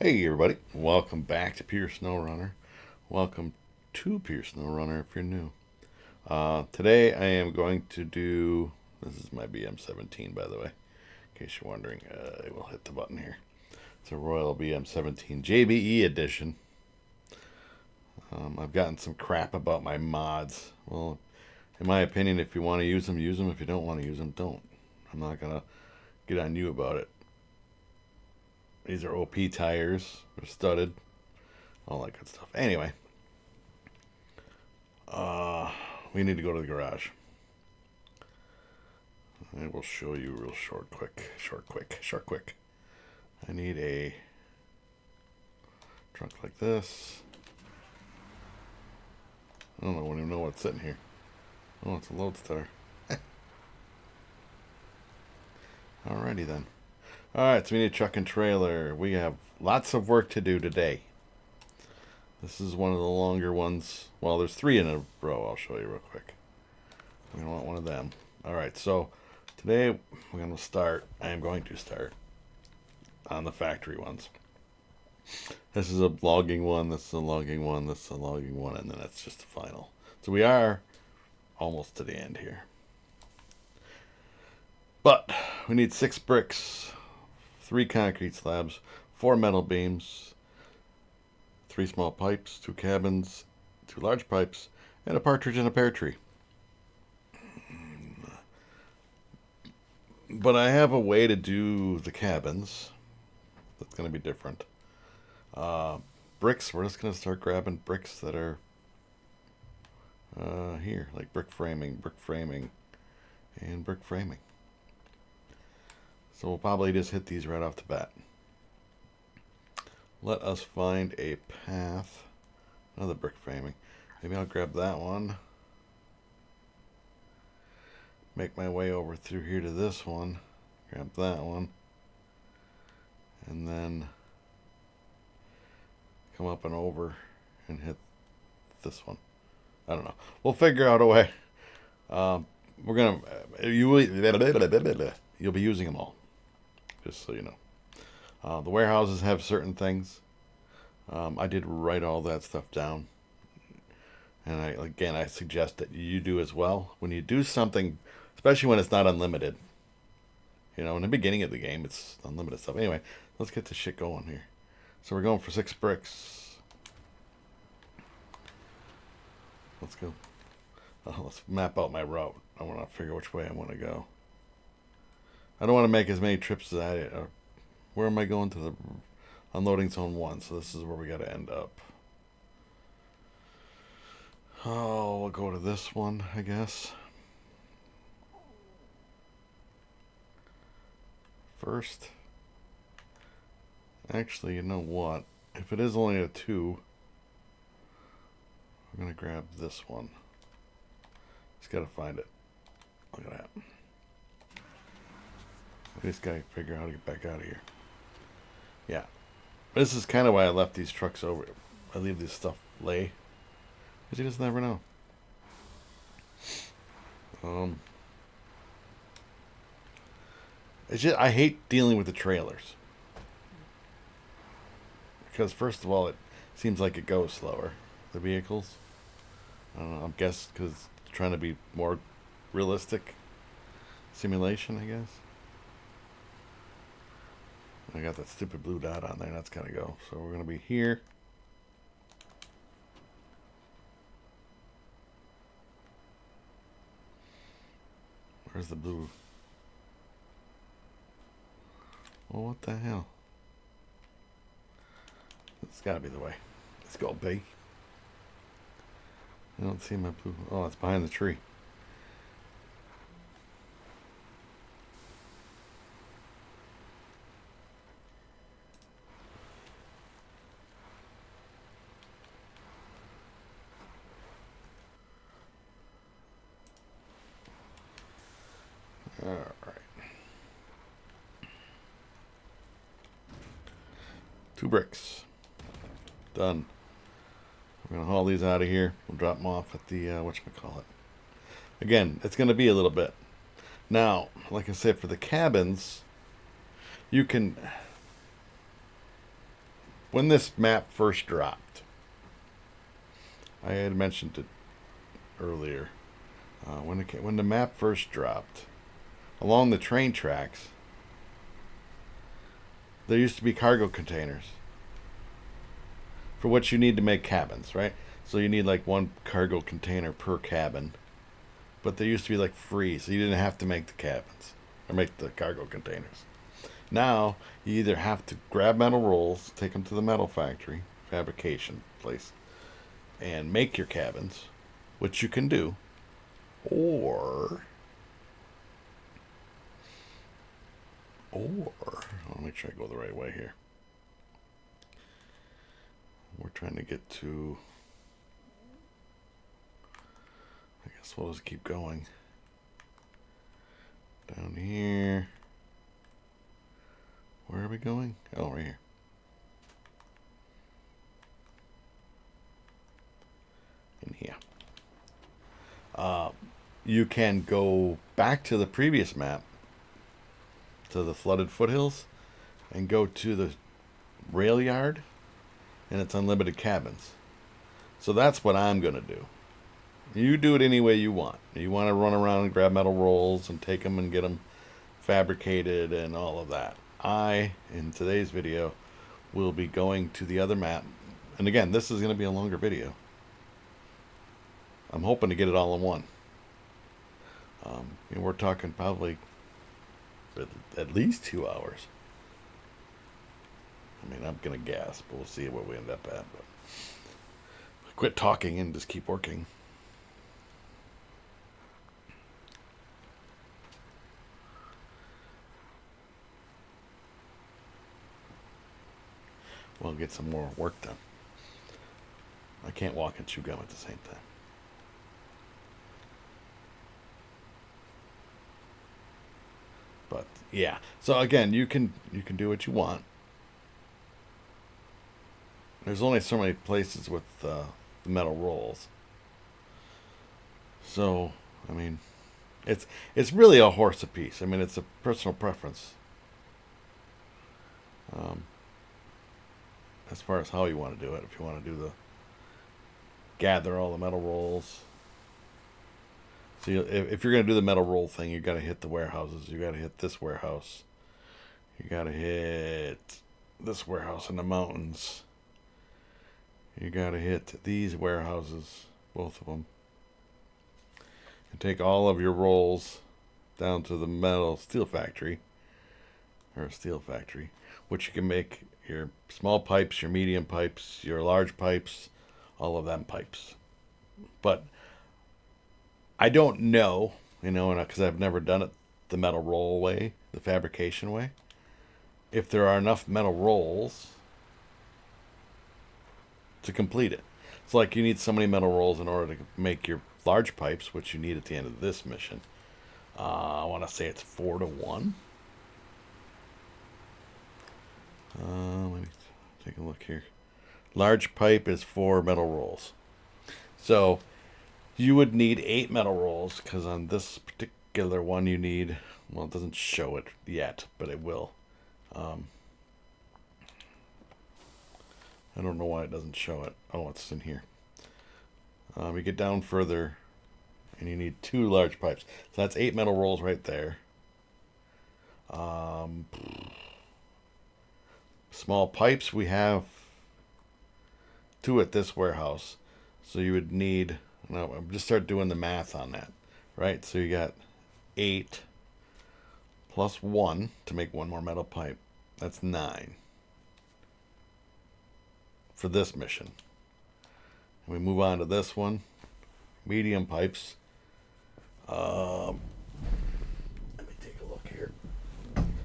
Hey everybody, welcome back to Pure Snowrunner. Welcome to Pure Snowrunner if you're new. Today I am going to do, this is my BM17 by the way, in case you're wondering, I will hit the button here. It's a Royal BM17 JBE edition. I've gotten some crap about my mods. Well, in my opinion, if you want to use them, use them. If you don't want to use them, don't. I'm not going to get on you about it. These are OP tires. They're studded. All that good stuff. Anyway, we need to go to the garage. I will show you real short, quick. I need a trunk like this. I don't even know what's sitting here. Oh, it's a Lodestar. Alrighty then. Alright, so we need a truck and trailer. We have lots of work to do today. This is one of the longer ones. Well, there's 3 in a row. I'll show you real quick. We don't want one of them. Alright, so today we're going to start. I am going to start on the factory ones. This is a logging one, this is a logging one, this is a logging one, and then that's just the final. So we are almost to the end here. But we need 6 bricks, 3 concrete slabs, 4 metal beams, 3 small pipes, 2 cabins, 2 large pipes, and a partridge in a pear tree. But I have a way to do the cabins that's going to be different. Bricks, we're just going to start grabbing bricks that are here, like brick framing, and brick framing. So we'll probably just hit these right off the bat. Let us find a path. Another brick framing. Maybe I'll grab that one. Make my way over through here to this one. Grab that one. And then come up and over and hit this one. I don't know. We'll figure out a way. We're gonna you'll be using them all, just so you know. The warehouses have certain things. I did write all that stuff down, and I suggest that you do as well when you do something, especially when it's not unlimited. You know, in the beginning of the game, it's unlimited stuff. Anyway, let's get this shit going here. So we're going for 6 bricks. Let's go. Let's map out my route. I want to figure which way I want to go. I don't want to make as many trips as where am I going to the unloading zone 1? So this is where we got to end up. Oh, we'll go to this one, I guess. First. Actually, you know what? If it is only a 2, I'm going to grab this one. Just got to find it. Look at that. This guy figure out how to get back out of here. Yeah. This is kind of why I left these trucks over. I leave this stuff lay. Because you just never know. It's just, I hate dealing with the trailers. Because first of all, it seems like it goes slower. The vehicles. I don't know. I'm guessing because it's trying to be more realistic simulation, I guess. I got that stupid blue dot on there. That's got to go. So we're going to be here. Where's the blue? Well, what the hell? It's got to be the way. Let's go, B. I don't see my blue. Oh, it's behind the tree. Alright. 2 bricks. Done. We're going to haul these out of here. We'll drop them off at the, whatchamacallit. Again, it's going to be a little bit. Now, like I said, for the cabins, you can when this map first dropped, I had mentioned it earlier. When the map first dropped, along the train tracks, there used to be cargo containers for what you need to make cabins, right? So you need like one cargo container per cabin. But they used to be like free, so you didn't have to make the cabins or make the cargo containers. Now you either have to grab metal rolls, take them to the metal factory, fabrication place, and make your cabins, which you can do, or I'll make sure I go the right way here. We're trying to get to, I guess we'll just keep going. Down here. Where are we going? Oh, right here. In here. You can go back to the previous map, to the flooded foothills, and go to the rail yard, and it's unlimited cabins. So that's what I'm going to do. You do it any way you want. You want to run around and grab metal rolls and take them and get them fabricated and all of that. In today's video, will be going to the other map. And again, this is going to be a longer video. I'm hoping to get it all in one. We're talking probably at least 2 hours. I mean, I'm going to guess, but we'll see where we end up at. But quit talking and just keep working. We'll get some more work done. I can't walk and chew gum at the same time. But yeah, so again, you can do what you want. There's only so many places with the metal rolls. So I mean, it's really a horse apiece. I mean, it's a personal preference. As far as how you want to do it, if you want to do the gather all the metal rolls. So if you're going to do the metal roll thing, you got to hit the warehouses. You got to hit this warehouse. You got to hit this warehouse in the mountains. You got to hit these warehouses, both of them. And take all of your rolls down to the metal steel factory, which you can make your small pipes, your medium pipes, your large pipes, all of them pipes. But I don't know, because I've never done it the metal roll way, the fabrication way, if there are enough metal rolls to complete it. It's like you need so many metal rolls in order to make your large pipes, which you need at the end of this mission. I want to say it's 4 to 1. Let me take a look here. Large pipe is 4 metal rolls. So you would need 8 metal rolls, because on this particular one you need, well, it doesn't show it yet, but it will. I don't know why it doesn't show it. Oh, it's in here. You get down further, and you need 2 large pipes. So that's 8 metal rolls right there. Small pipes, we have 2 at this warehouse. So you would need, now just start doing the math on that, right? So you got 8 plus 1 to make 1 more metal pipe. That's 9 for this mission. And we move on to this one, medium pipes. Let me take a look here.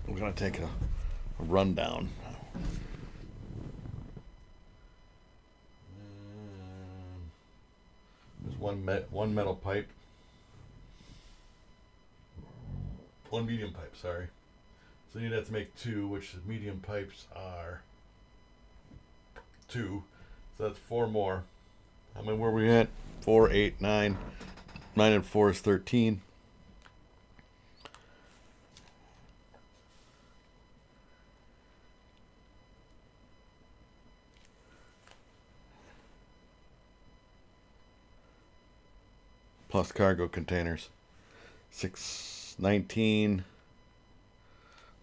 We're going to take a rundown. There's one metal pipe. One medium pipe, sorry. So you'd have to make 2, which the medium pipes are 2. So that's 4 more. How many were we at? 4, 8, 9. 9 and 4 is 13. plus cargo containers. 619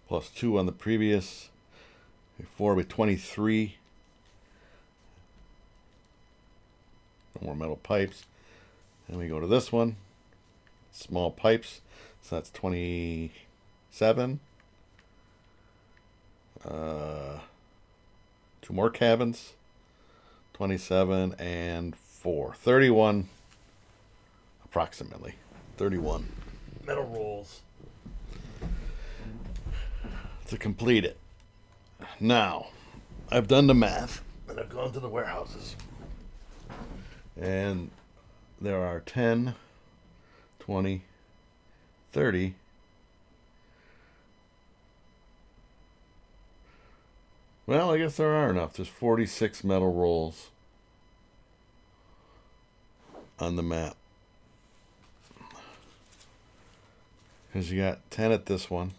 plus 2 on the previous. 4 with 23. No more metal pipes. And we go to this one. Small pipes. So that's 27. 2 more cabins. 27 and 4. 31. Approximately. 31 metal rolls to complete it. Now, I've done the math and I've gone to the warehouses. And there are 10, 20, 30, well, I guess there are enough. There's 46 metal rolls on the map. Because you got 10 at this one.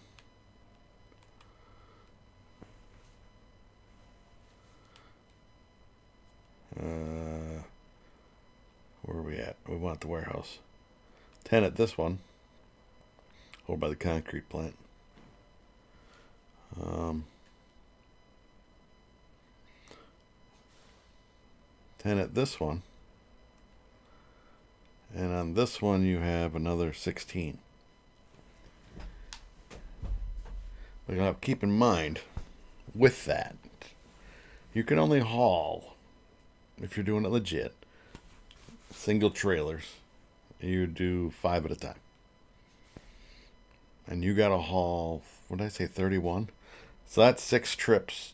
Where are we at? We want the warehouse. 10 at this one. Over by the concrete plant. 10 at this one. And on this one you have another 16. But now keep in mind, with that, you can only haul, if you're doing it legit, single trailers. You do 5 at a time. And you got to haul, what did I say, 31? So that's 6 trips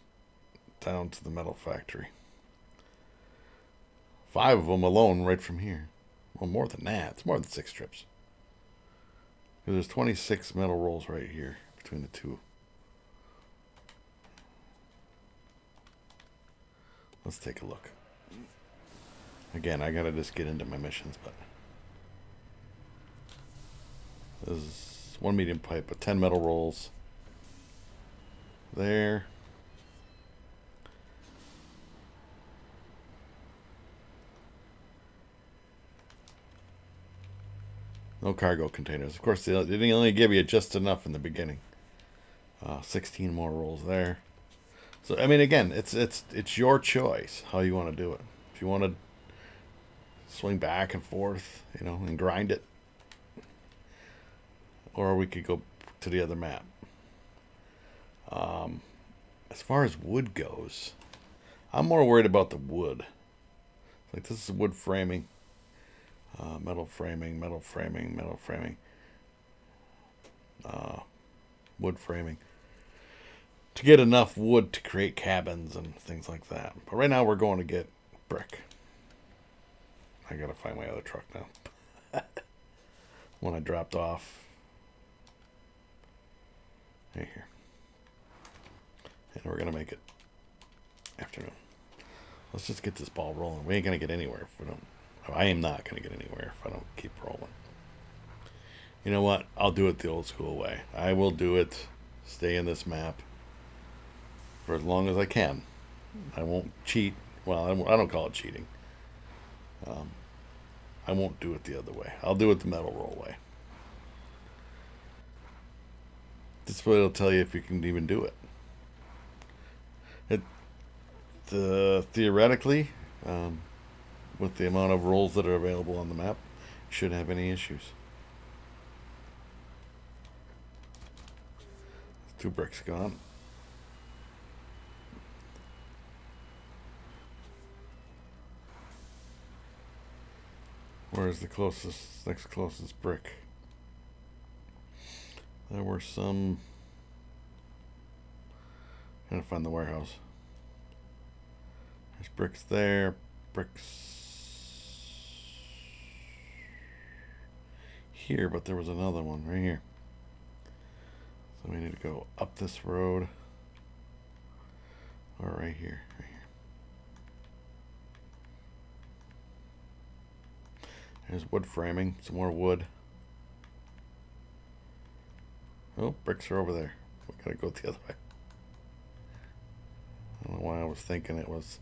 down to the metal factory. 5 of them alone right from here. Well, more than that. It's more than 6 trips. Because there's 26 metal rolls right here between the two. Let's take a look. Again, I gotta just get into my missions, but this is 1 medium pipe with 10 metal rolls. There. No cargo containers. Of course, they only give you just enough in the beginning. 16 more rolls there. So I mean, again, it's your choice how you want to do it. If you want to swing back and forth, and grind it, or we could go to the other map. As far as wood goes, I'm more worried about the wood. Like, this is wood framing, metal framing, metal framing, metal framing, wood framing. To get enough wood to create cabins and things like that. But right now we're going to get brick. I gotta find my other truck now. One I dropped off. Right here. And we're gonna make it afternoon. Let's just get this ball rolling. We ain't gonna get anywhere if we don't. I am not gonna get anywhere if I don't keep rolling. You know what? I'll do it the old school way. I will do it. Stay in this map for as long as I can. I won't cheat. Well, I don't call it cheating. I won't do it the other way. I'll do it the metal roll way. This way it'll tell you if you can even do it. Theoretically, with the amount of rolls that are available on the map, you shouldn't have any issues. 2 bricks gone. Where's the next closest brick? There were some. I'm gonna find the warehouse. There's bricks there, bricks here, but there was another one right here. So we need to go up this road, or right here, right here. There's wood framing, some more wood. Oh, bricks are over there. We gotta go the other way. I don't know why I was thinking it was.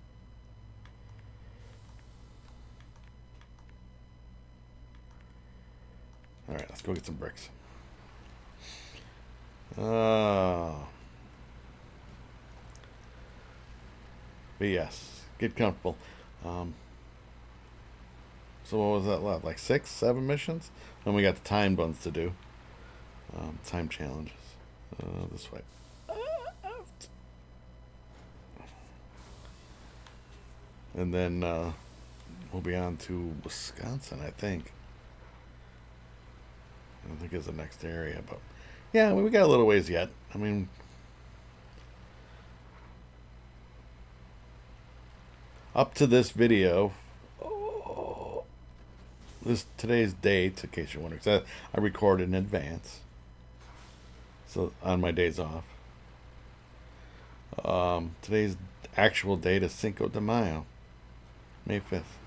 All right, let's go get some bricks. But yes, get comfortable. So what was that left? Like 6, 7 missions? And we got the timed ones to do. Time challenges. This way. And then we'll be on to Wisconsin, I think. I think it's the next area, but yeah, we got a little ways yet. I mean, up to this video, this today's date, in case you're wondering, 'cause I record in advance, so on my days off. Today's actual date is Cinco de Mayo, May 5th.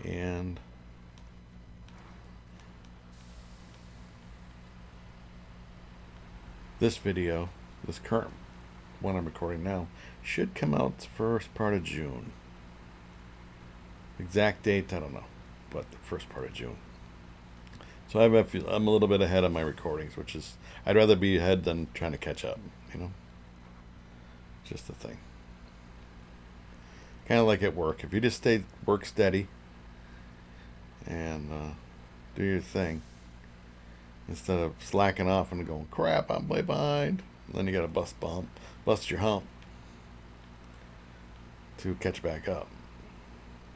And this video, this current one I'm recording now, should come out the first part of June. Exact date, I don't know, but the first part of June. So I'm a little bit ahead of my recordings, which is, I'd rather be ahead than trying to catch up, you know? Just the thing. Kind of like at work. If you just work steady and do your thing, instead of slacking off and going, crap, I'm way behind, then you got to bust your hump to catch back up.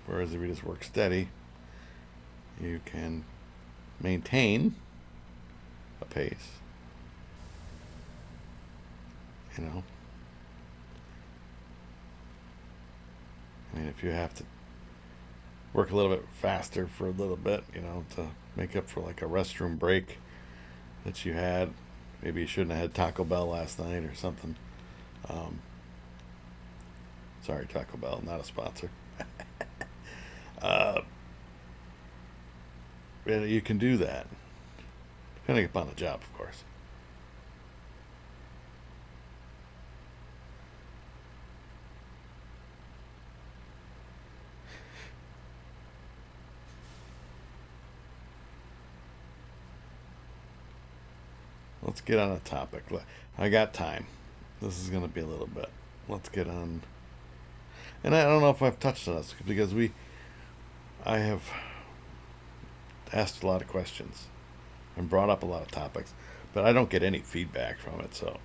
Whereas if you just work steady, you can maintain a pace, you know. I mean, if you have to work a little bit faster for a little bit, you know, to make up for like a restroom break that you had, maybe you shouldn't have had Taco Bell last night or something. Sorry, Taco Bell, not a sponsor. You can do that, depending upon the job, of course. Let's get on a topic. I got time. This is going to be a little bit. Let's get on. And I don't know if I've touched on this because I have asked a lot of questions and brought up a lot of topics, but I don't get any feedback from it. So,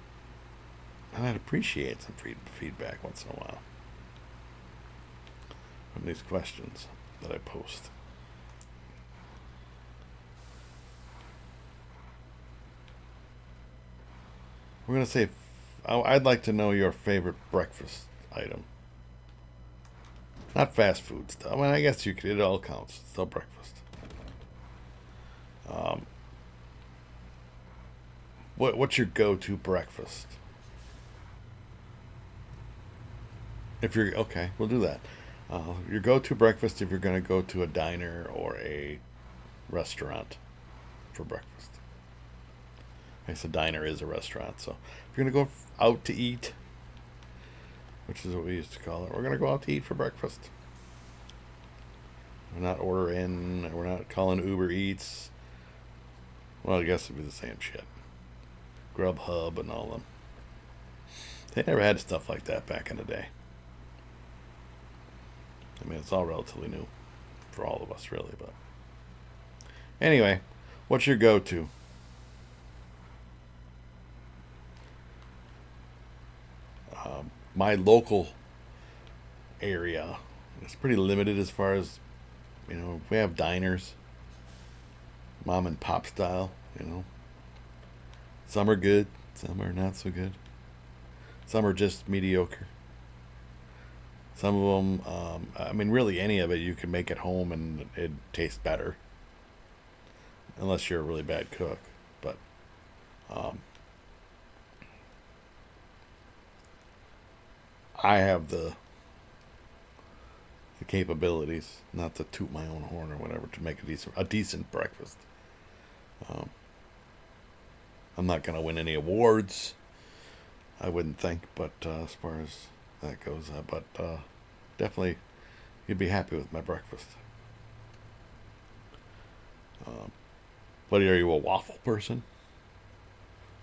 and I'd appreciate some feedback once in a while from these questions that I post. We're going to say, I'd like to know your favorite breakfast item. Not fast food stuff. I mean, I guess it all counts. It's still breakfast. What's your go-to breakfast? If you're, okay, we'll do that. Your go-to breakfast if you're going to go to a diner or a restaurant for breakfast. I guess a diner is a restaurant, so if you're going to go out to eat, which is what we used to call it, we're going to go out to eat for breakfast. We're not ordering, we're not calling Uber Eats. Well, I guess it'd be the same shit. Grubhub and all them. They never had stuff like that back in the day. I mean, it's all relatively new for all of us, really, but anyway, what's your go-to? My local area is pretty limited as far as, you know, we have diners, mom and pop style, you know. Some are good, some are not so good. Some are just mediocre. Some of them, I mean, really any of it you can make at home and it tastes better. Unless you're a really bad cook. But, I have the capabilities, not to toot my own horn or whatever, to make a decent breakfast. I'm not going to win any awards. I wouldn't think, but as far as that goes, but definitely you'd be happy with my breakfast. But are you a waffle person?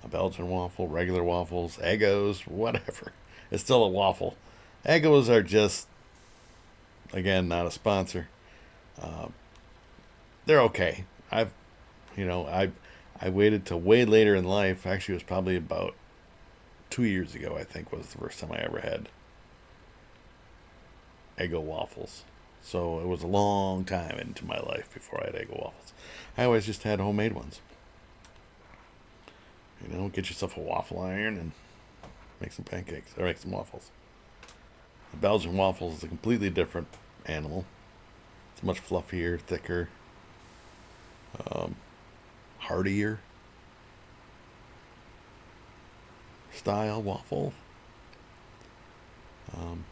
A Belgian waffle, regular waffles, Eggos, whatever. It's still a waffle. Eggos are just, again, not a sponsor. Uh, they're okay. You know, I waited till way later in life. Actually, it was probably about 2 years ago. I think was the first time I ever had Eggo waffles. So it was a long time into my life before I had Eggo waffles. I always just had homemade ones. You know, get yourself a waffle iron and make some pancakes or make some waffles. The Belgian waffles is a completely different animal. It's much fluffier, thicker, um, heartier style waffle. Um,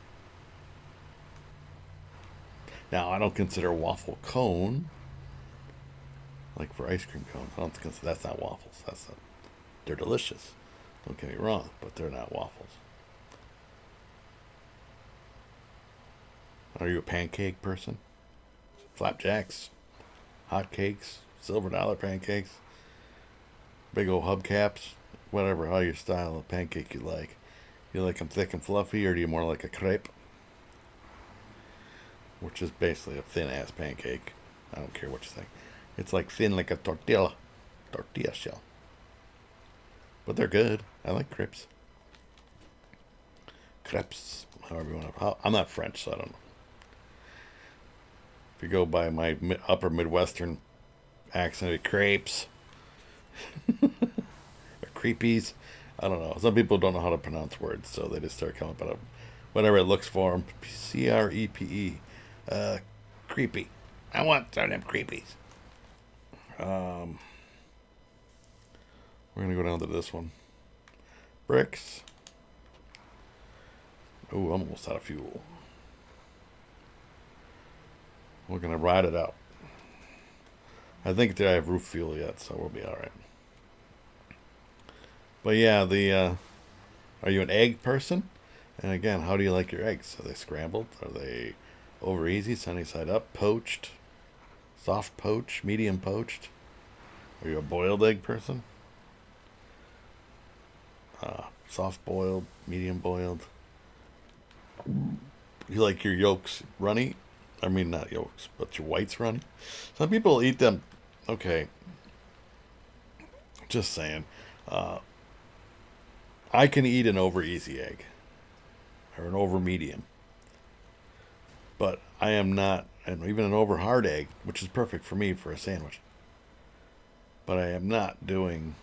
Now, I don't consider a waffle cone like for ice cream cones. I don't consider that's not waffles. They're delicious. Don't get me wrong, but they're not waffles. Are you a pancake person? Flapjacks, hot cakes, silver dollar pancakes, big old hubcaps, whatever, how your style of pancake you like. You like them thick and fluffy, or do you more like a crepe? Which is basically a thin ass pancake. I don't care what you think. It's like thin like a tortilla shell. But they're good. I like crepes. Crepes, however you want to. I'm not French, so I don't know. If you go by my upper Midwestern accent, it'd be crepes or creepies. I don't know. Some people don't know how to pronounce words, so they just start coming up with whatever it looks for them. CREPE. Creepy. I want some of them creepies. We're going to go down to this one. Bricks. Oh, I'm almost out of fuel. We're going to ride it out. I think I have roof fuel yet, so we'll be alright. But yeah, are you an egg person? And again, how do you like your eggs? Are they scrambled? Are they over easy, sunny side up, poached, soft poach, medium poached? Are you a boiled egg person? Soft boiled, medium boiled. You like your yolks runny? I mean, not yolks, but your whites runny. Some people eat them. Okay, just saying. Uh, I can eat an over easy egg or an over medium, but I am not, and even an over hard egg, which is perfect for me for a sandwich. But I am not doing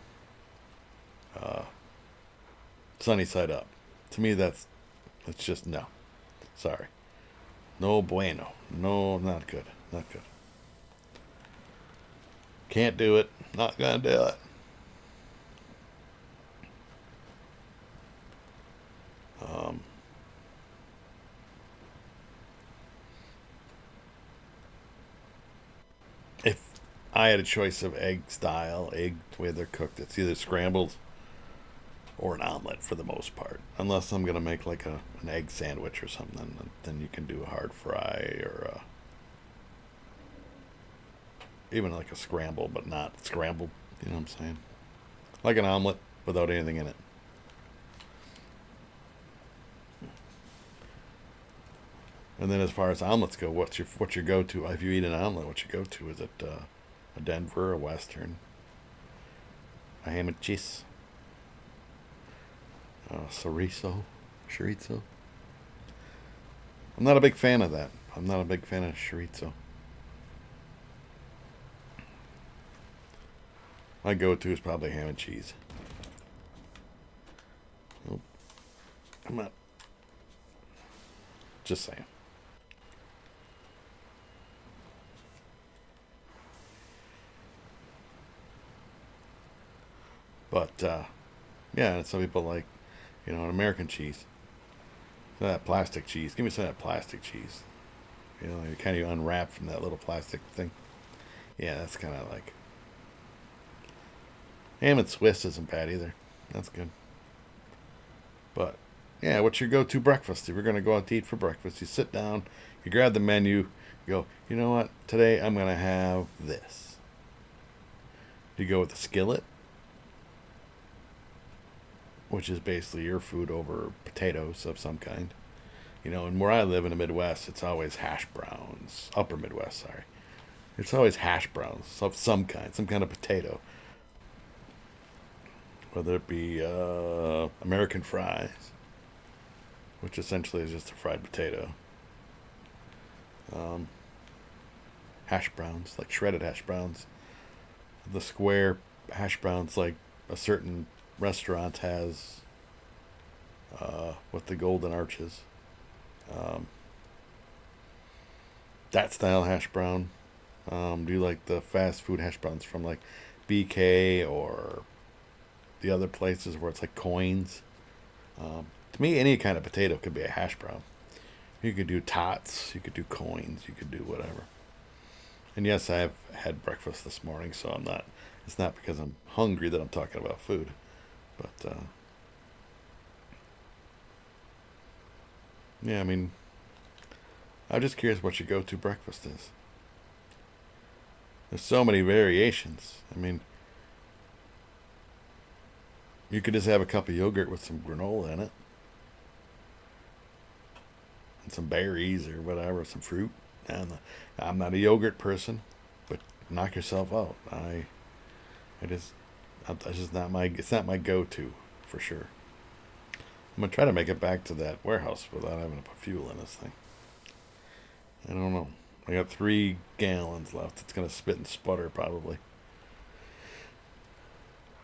sunny side up. To me, that's just no. Sorry, no bueno. No, not good. Not good. Can't do it. Not gonna do it. Um, if I had a choice of egg style, egg the way they're cooked, it's either scrambled or an omelet for the most part. Unless I'm gonna make like an egg sandwich or something, then you can do a hard fry or even like a scramble, but not scrambled. You know what I'm saying? Like an omelet without anything in it. And then as far as omelets go, what's your go-to? If you eat an omelet, what's your go-to? Is it a Denver, a Western, a ham and cheese, chorizo? I'm not a big fan of that. I'm not a big fan of chorizo. My go-to is probably ham and cheese. Nope. I'm not. Just saying. But yeah, some people like, an American cheese. Some of that plastic cheese. Give me some of that plastic cheese. You kind of unwrap from that little plastic thing. Yeah, that's kind of like. Ham and Swiss isn't bad either. That's good. But yeah, what's your go-to breakfast? If you're gonna go out to eat for breakfast, you sit down, you grab the menu, you go, you know what? Today I'm gonna have this. You go with the skillet, which is basically your food over potatoes of some kind. You know, and where I live in the Midwest, it's always hash browns. Upper Midwest, sorry. It's always hash browns of some kind of potato. Whether it be American fries, which essentially is just a fried potato. Um, Hash browns, like shredded hash browns. The square hash browns, like a certain restaurant has with the golden arches. Um, that style hash brown. Do you like the fast food hash browns from like BK or the other places where it's like coins? To me, any kind of potato could be a hash brown. You could do tots, you could do coins, you could do whatever. And yes, I have had breakfast this morning, so I'm not. It's not because I'm hungry that I'm talking about food, but yeah, I mean, I'm just curious what your go-to breakfast is. There's so many variations. I mean, you could just have a cup of yogurt with some granola in it, and some berries or whatever, some fruit. And I'm not a yogurt person, but knock yourself out. I just, that's just not my. It's not my go-to, for sure. I'm gonna try to make it back to that warehouse without having to put fuel in this thing. I don't know. I got 3 gallons left. It's gonna spit and sputter probably,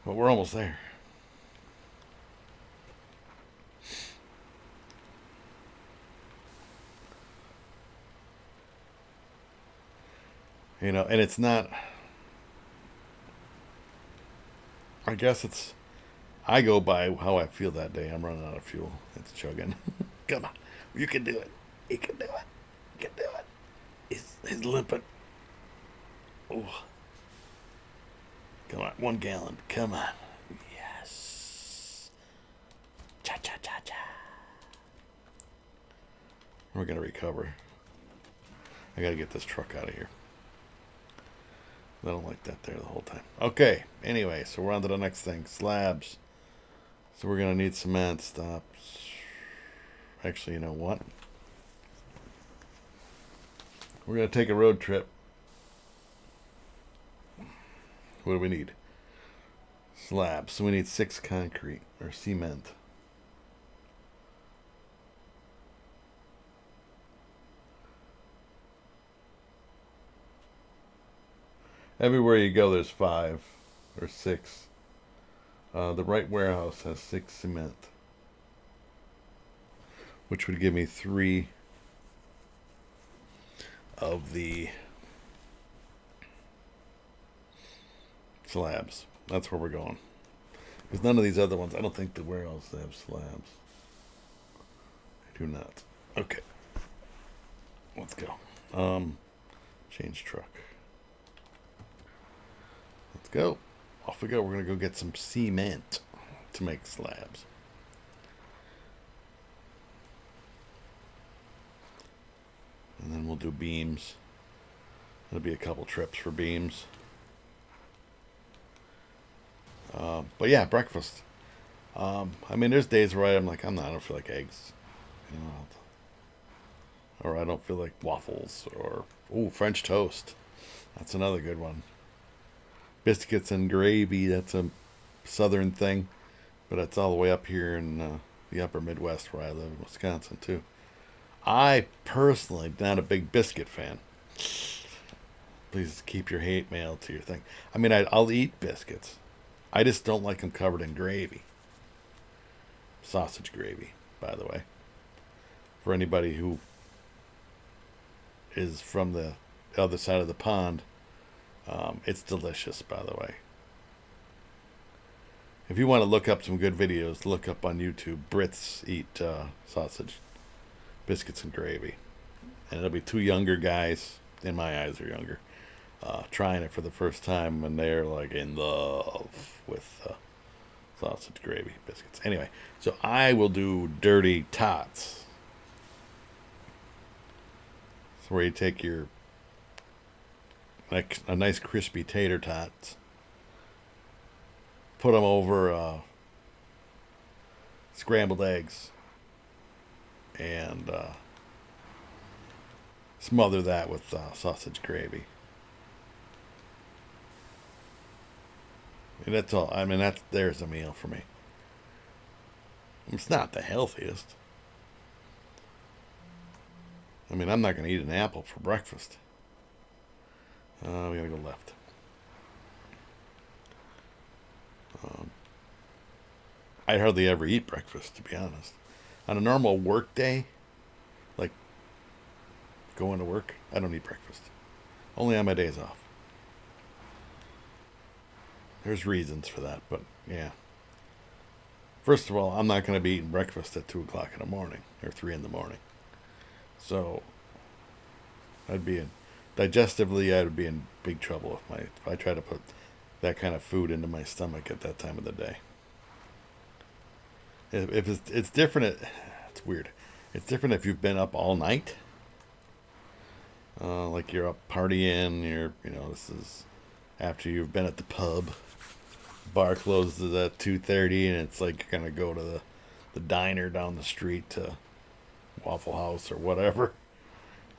but we're almost there. You know, and it's not. I guess it's. I go by how I feel that day. I'm running out of fuel. It's chugging. Come on, you can do it. You can do it. You can do it. He's limping. Oh, come on, 1 gallon. Come on. Yes. Cha cha cha cha. We're gonna recover. I gotta get this truck out of here. I don't like that there the whole time. Okay. Anyway, so we're on to the next thing. Slabs. So we're gonna need cement. Stops. Actually, you know what? We're gonna take a road trip. What do we need? Slabs. So we need 6 concrete or cement. Everywhere you go, there's 5 or 6. The right warehouse has 6 cement, which would give me 3 of the slabs. That's where we're going. Because none of these other ones, I don't think the warehouse have slabs. I do not. Okay. Let's go. Change truck. Let's go. Off we go. We're going to go get some cement to make slabs. And then we'll do beams. It'll be a couple trips for beams. But yeah, breakfast. I mean, there's days where I'm like, I don't feel like eggs. You know, or I don't feel like waffles. Or, French toast. That's another good one. Biscuits and gravy, that's a southern thing. But it's all the way up here in the upper Midwest where I live in Wisconsin, too. I personally not a big biscuit fan. Please keep your hate mail to your thing. I mean, I'll eat biscuits. I just don't like them covered in gravy. Sausage gravy, by the way. For anybody who is from the other side of the pond, it's delicious, by the way. If you want to look up some good videos, look up on YouTube. Brits eat sausage, biscuits, and gravy. And it'll be 2 younger guys, in my eyes are younger, trying it for the first time, and they're like in love with sausage gravy biscuits. Anyway, so I will do dirty tots. So where you take your like a nice crispy tater tots, put them over scrambled eggs, and smother that with sausage gravy. And that's all. I mean, there's a meal for me. It's not the healthiest. I mean, I'm not going to eat an apple for breakfast. We gotta go left. I hardly ever eat breakfast, to be honest. On a normal work day, like going to work, I don't eat breakfast. Only on my days off. There's reasons for that, but yeah. First of all, I'm not going to be eating breakfast at 2 o'clock in the morning or 3 in the morning. So, digestively, I'd be in big trouble if I try to put that kind of food into my stomach at that time of the day. If it's different, it's weird. It's different if you've been up all night. Like you're up partying, this is after you've been at the pub. Bar closes at 2:30, and it's like you're gonna go to the diner down the street to Waffle House or whatever,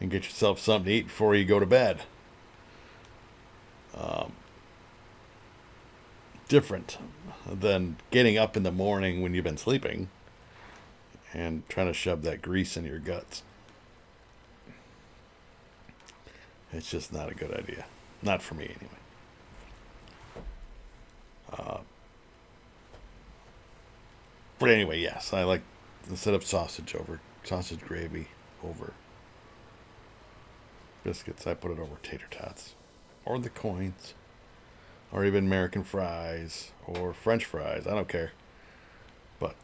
and get yourself something to eat before you go to bed. Different than getting up in the morning when you've been sleeping and trying to shove that grease in your guts. It's just not a good idea. Not for me, anyway. But anyway, yes, I like, instead of sausage gravy over biscuits, I put it over tater tots or the coins or even American fries or French fries. I don't care. But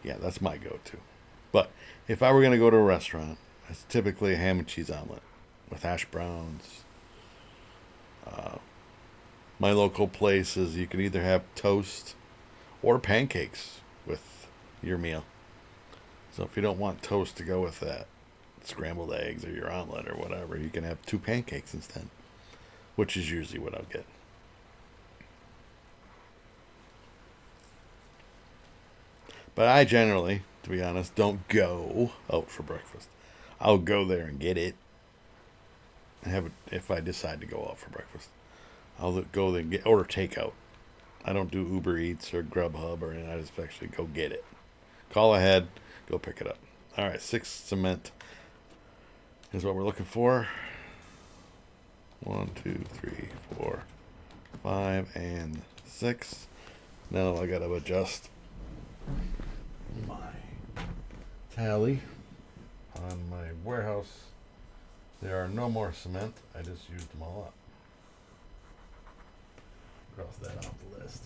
yeah, that's my go-to. But if I were going to go to a restaurant, it's typically a ham and cheese omelet with hash browns. My local places, you can either have toast or pancakes with your meal. So if you don't want toast to go with that, scrambled eggs or your omelet or whatever, you can have 2 pancakes instead, which is usually what I'll get. But I generally, to be honest, don't go out for breakfast. I'll go there and get it and have it if I decide to go out for breakfast. I'll go there and order takeout. I don't do Uber Eats or Grubhub or anything. I just actually go get it. Call ahead, go pick it up. All right, 6 cement is what we're looking for. 1, 2, 3, 4, 5, and 6. Now I gotta adjust my tally on my warehouse. There are no more cement. I just used them all up. Cross that off the list.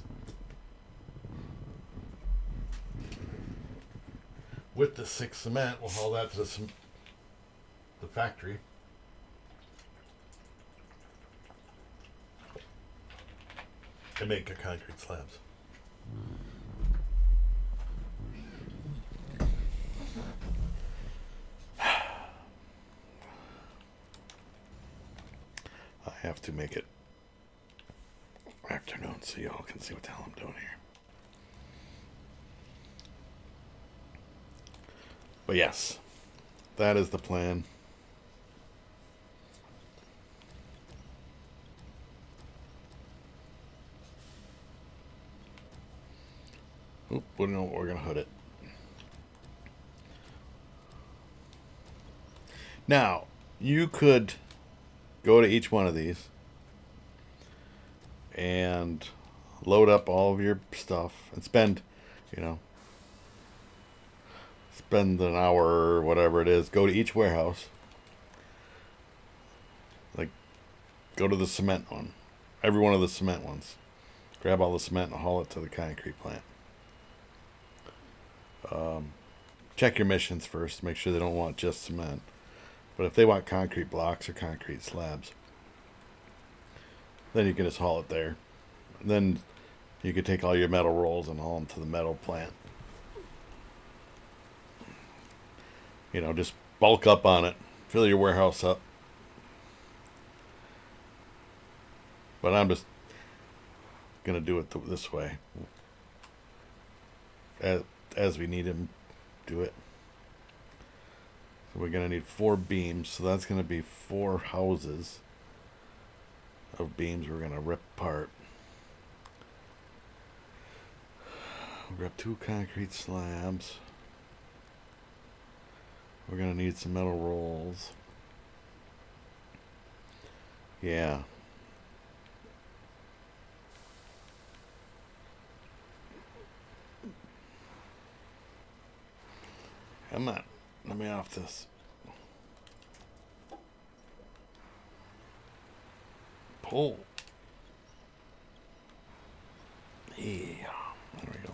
With the 6 cement, we'll haul that to the factory. And make a concrete slabs. I have to make it afternoon so y'all can see what the hell I'm doing here. But yes, that is the plan. Oop, we don't know what we're going to hood it. Now, you could go to each one of these and load up all of your stuff and spend an hour or whatever it is. Go to each warehouse. Like, go to the cement one. Every one of the cement ones. Grab all the cement and haul it to the concrete plant. Check your missions first. Make sure they don't want just cement. But if they want concrete blocks or concrete slabs, then you can just haul it there Then you could take all your metal rolls and haul them to the metal plant. You know, just bulk up on it. Fill your warehouse up. But I'm just going to do it this way. As we need him, do it. So we're going to need 4 beams. So that's going to be 4 houses of beams we're going to rip apart. We'll grab 2 concrete slabs. We're going to need some metal rolls. Yeah. Come on. Let me off this. Pull. Yeah. There we go.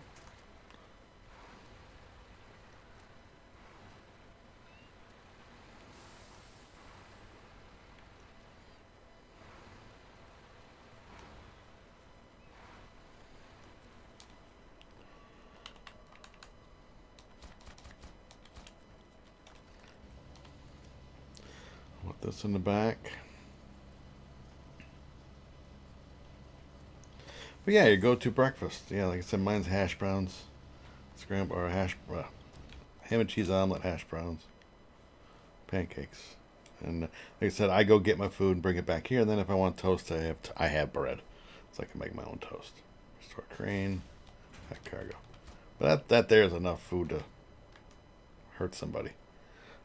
Put this in the back. But yeah, your go-to breakfast. Yeah, like I said, mine's hash browns, scrambled or ham and cheese omelet, hash browns, pancakes, and like I said, I go get my food and bring it back here. And then if I want toast, I have bread, so I can make my own toast. Restore crane, pack cargo. But that there is enough food to hurt somebody.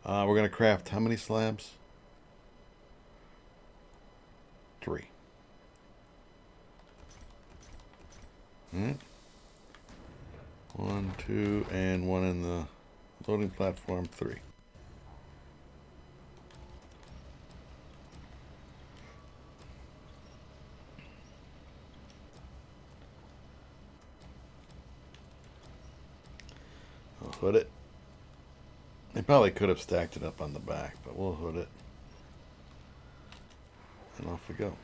We're gonna craft how many slabs? 3. Alright. 1, 2, and 1 in the loading platform, 3. I'll hood it. They probably could have stacked it up on the back, but we'll hood it. And off we go.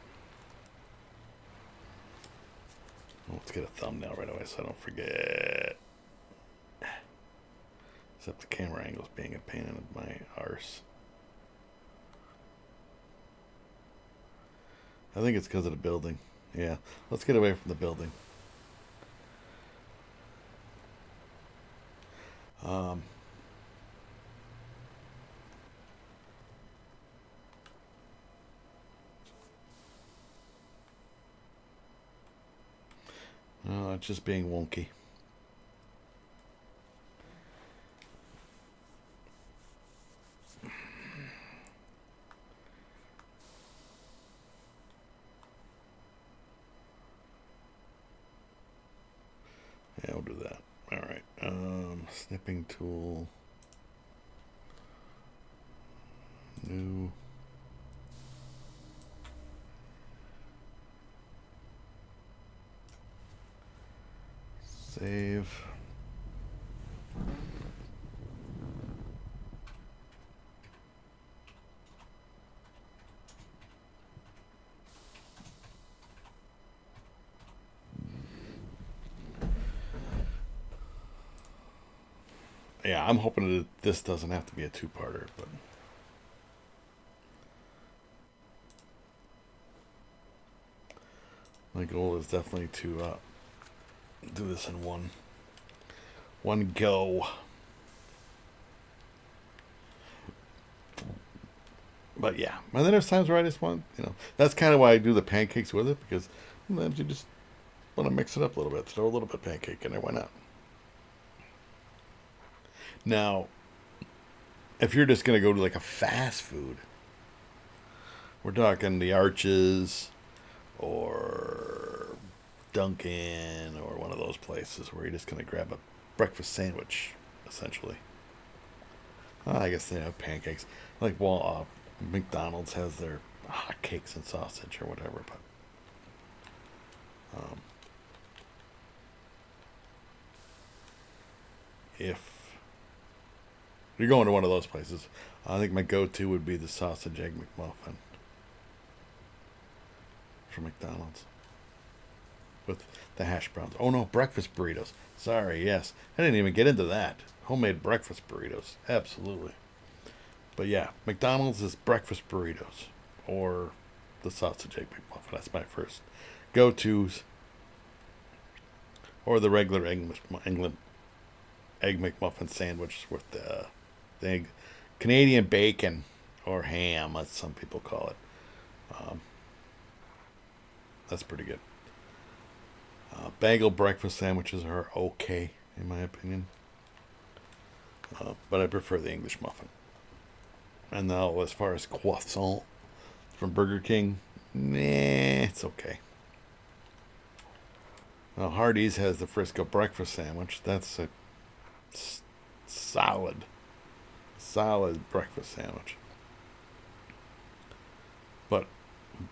Let's get a thumbnail right away so I don't forget. Except the camera angle's being a pain in my arse. I think it's because of the building. Yeah, let's get away from the building. No, it's just being wonky. Yeah, we'll do that. All right. Snipping tool. New. Save. Yeah, I'm hoping that this doesn't have to be a 2-parter, but my goal is definitely to do this in one go. But yeah, and then there's times where I just want, that's kind of why I do the pancakes with it, because sometimes you just want to mix it up a little bit, throw a little bit of pancake in there, why not? Now, if you're just going to go to like a fast food, we're talking the Arches or Dunkin' or one of those places where you're just going to grab a breakfast sandwich, essentially. I guess they have pancakes. Like, McDonald's has their hot cakes and sausage or whatever, but if you're going to one of those places, I think my go-to would be the sausage egg McMuffin from McDonald's with the hash browns. Oh no, breakfast burritos. Sorry, yes. I didn't even get into that. Homemade breakfast burritos. Absolutely. But yeah, McDonald's is breakfast burritos. Or the sausage egg McMuffin. That's my first go-tos. Or the regular egg McMuffin sandwich with the egg, Canadian bacon or ham, as some people call it. Um, that's pretty good. Bagel breakfast sandwiches are okay, in my opinion. But I prefer the English muffin. And now, as far as croissant from Burger King, nah, it's okay. Now, Hardee's has the Frisco breakfast sandwich. That's a solid, solid breakfast sandwich. But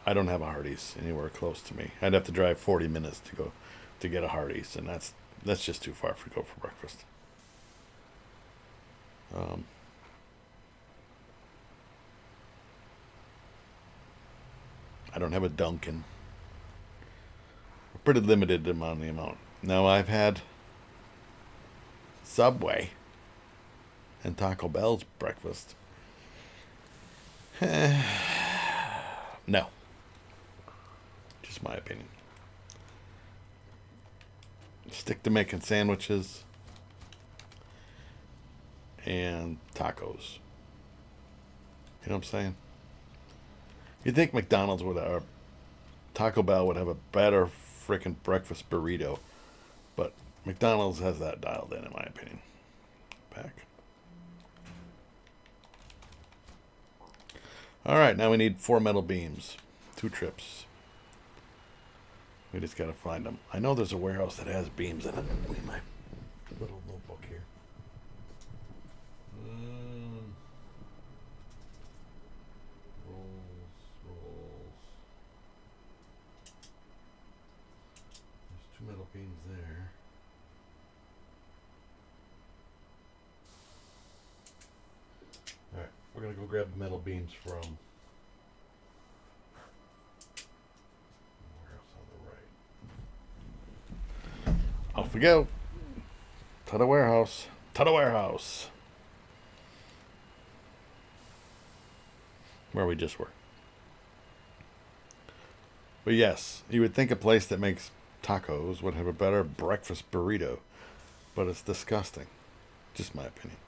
I don't have a Hardee's anywhere close to me. I'd have to drive 40 minutes to go to get a Hardee's, and that's just too far to go for breakfast. I don't have a Dunkin'. Pretty limited on the amount. Now I've had Subway and Taco Bell's breakfast. No. Just my opinion. Stick to making sandwiches and tacos. You know what I'm saying? You'd think McDonald's would, or Taco Bell would have a better freaking breakfast burrito, but McDonald's has that dialed in my opinion. Back. All right, now we need 4 metal beams, 2 trips. We just gotta find them. I know there's a warehouse that has beams in it. In my little notebook here. Rolls. There's 2 metal beams there. All right, we're gonna go grab the metal beams from. Off we go. To the warehouse. To the warehouse. Where we just were. But yes, you would think a place that makes tacos would have a better breakfast burrito. But it's disgusting. Just my opinion.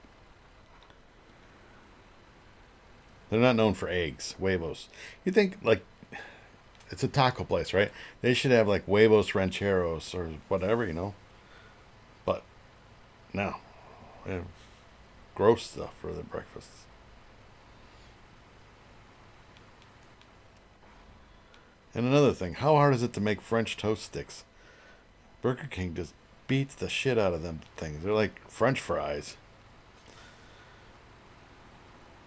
They're not known for eggs. Huevos. You think, like, it's a taco place, right? They should have, like, huevos rancheros or whatever, you know? But, no. They have gross stuff for their breakfasts. And another thing, how hard is it to make French toast sticks? Burger King just beats the shit out of them things. They're like French fries.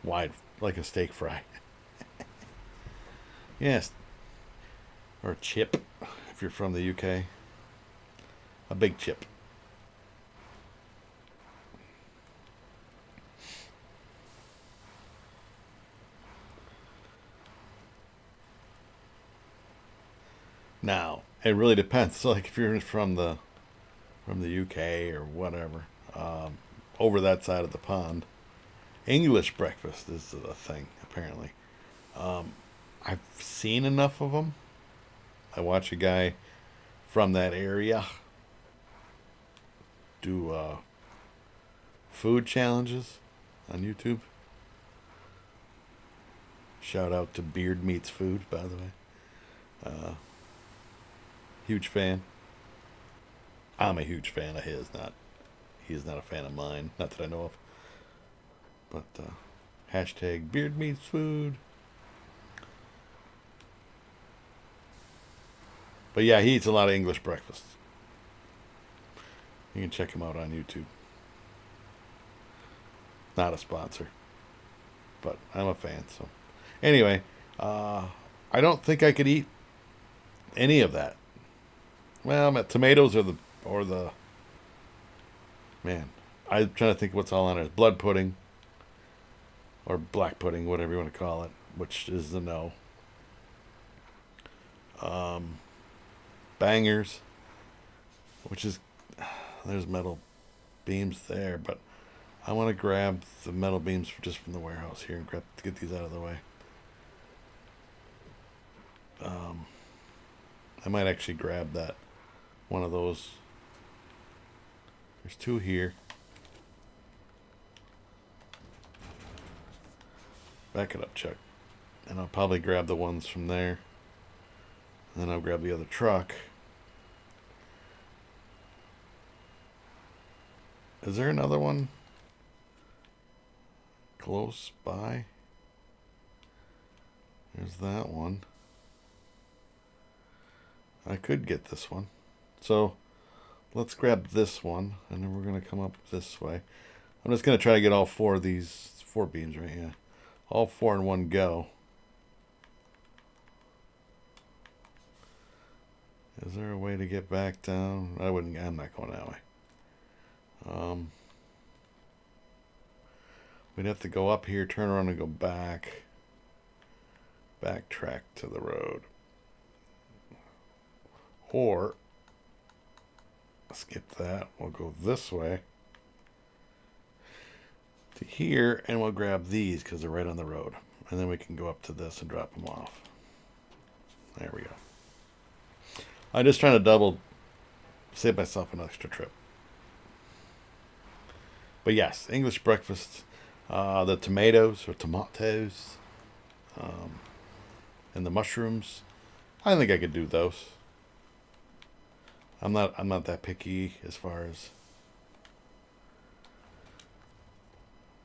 Wide, like a steak fry. Yes. Or a chip, if you're from the UK. A big chip. Now, it really depends. So, like, if you're from the UK or whatever, over that side of the pond, English breakfast is the thing. Apparently, I've seen enough of them. I watch a guy from that area do food challenges on YouTube. Shout out to Beard Meats Food, by the way. Huge fan. I'm a huge fan of his. He's not a fan of mine. Not that I know of. But hashtag Beard Meats Food. But yeah, he eats a lot of English breakfast. You can check him out on YouTube. Not a sponsor, but I'm a fan. So anyway, I don't think I could eat any of that. Well, tomatoes or the man. I'm trying to think what's all on it. Blood pudding or black pudding, whatever you want to call it, which is the no. Bangers. which is, there's metal beams there, but I want to grab the metal beams just from the warehouse here and get these out of the way. I might actually grab that one of those. There's two here. Back it up, Chuck. And I'll probably grab the ones from there. And then I'll grab the other truck. Is there another one close by? There's that one. I could get this one. So let's grab this one, and then we're going to come up this way. I'm just going to try to get all four of these 4 beams right here. All 4 in one go. Is there a way to get back down? I'm not going that way. We'd have to go up here, turn around and go back. Backtrack to the road. Or skip that. We'll go this way to here, and we'll grab these because they're right on the road. And then we can go up to this and drop them off. There we go. I'm just trying to save myself an extra trip. But yes, English breakfast. The tomatoes, and the mushrooms. I think I could do those. I'm not that picky as far as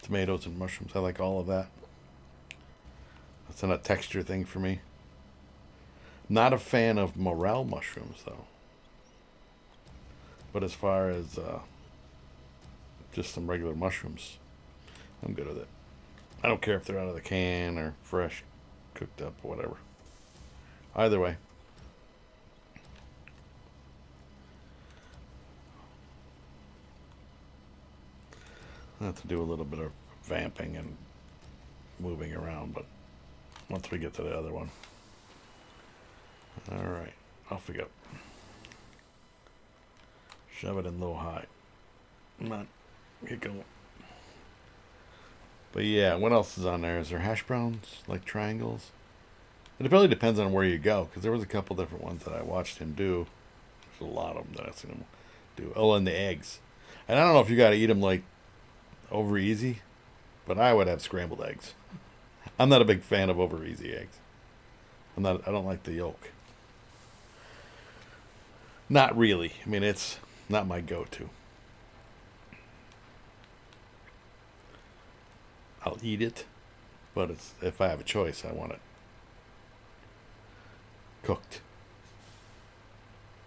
tomatoes and mushrooms. I like all of that. It's not a texture thing for me. Not a fan of morel mushrooms though. But as far as just some regular mushrooms, I'm good with it. I don't care if they're out of the can or fresh, cooked up, or whatever. Either way. I have to do a little bit of vamping and moving around, but once we get to the other one. Alright, off we go. Shove it in low high. Come on, get going. But yeah, what else is on there? Is there hash browns, like triangles? It really depends on where you go, because there was a couple different ones that I watched him do. There's a lot of them that I've seen him do. Oh, and the eggs. And I don't know if you got to eat them like over easy, but I would have scrambled eggs. I'm not a big fan of over easy eggs. I don't like the yolk. Not really. I mean, it's not my go-to. I'll eat it, but if I have a choice, I want it cooked,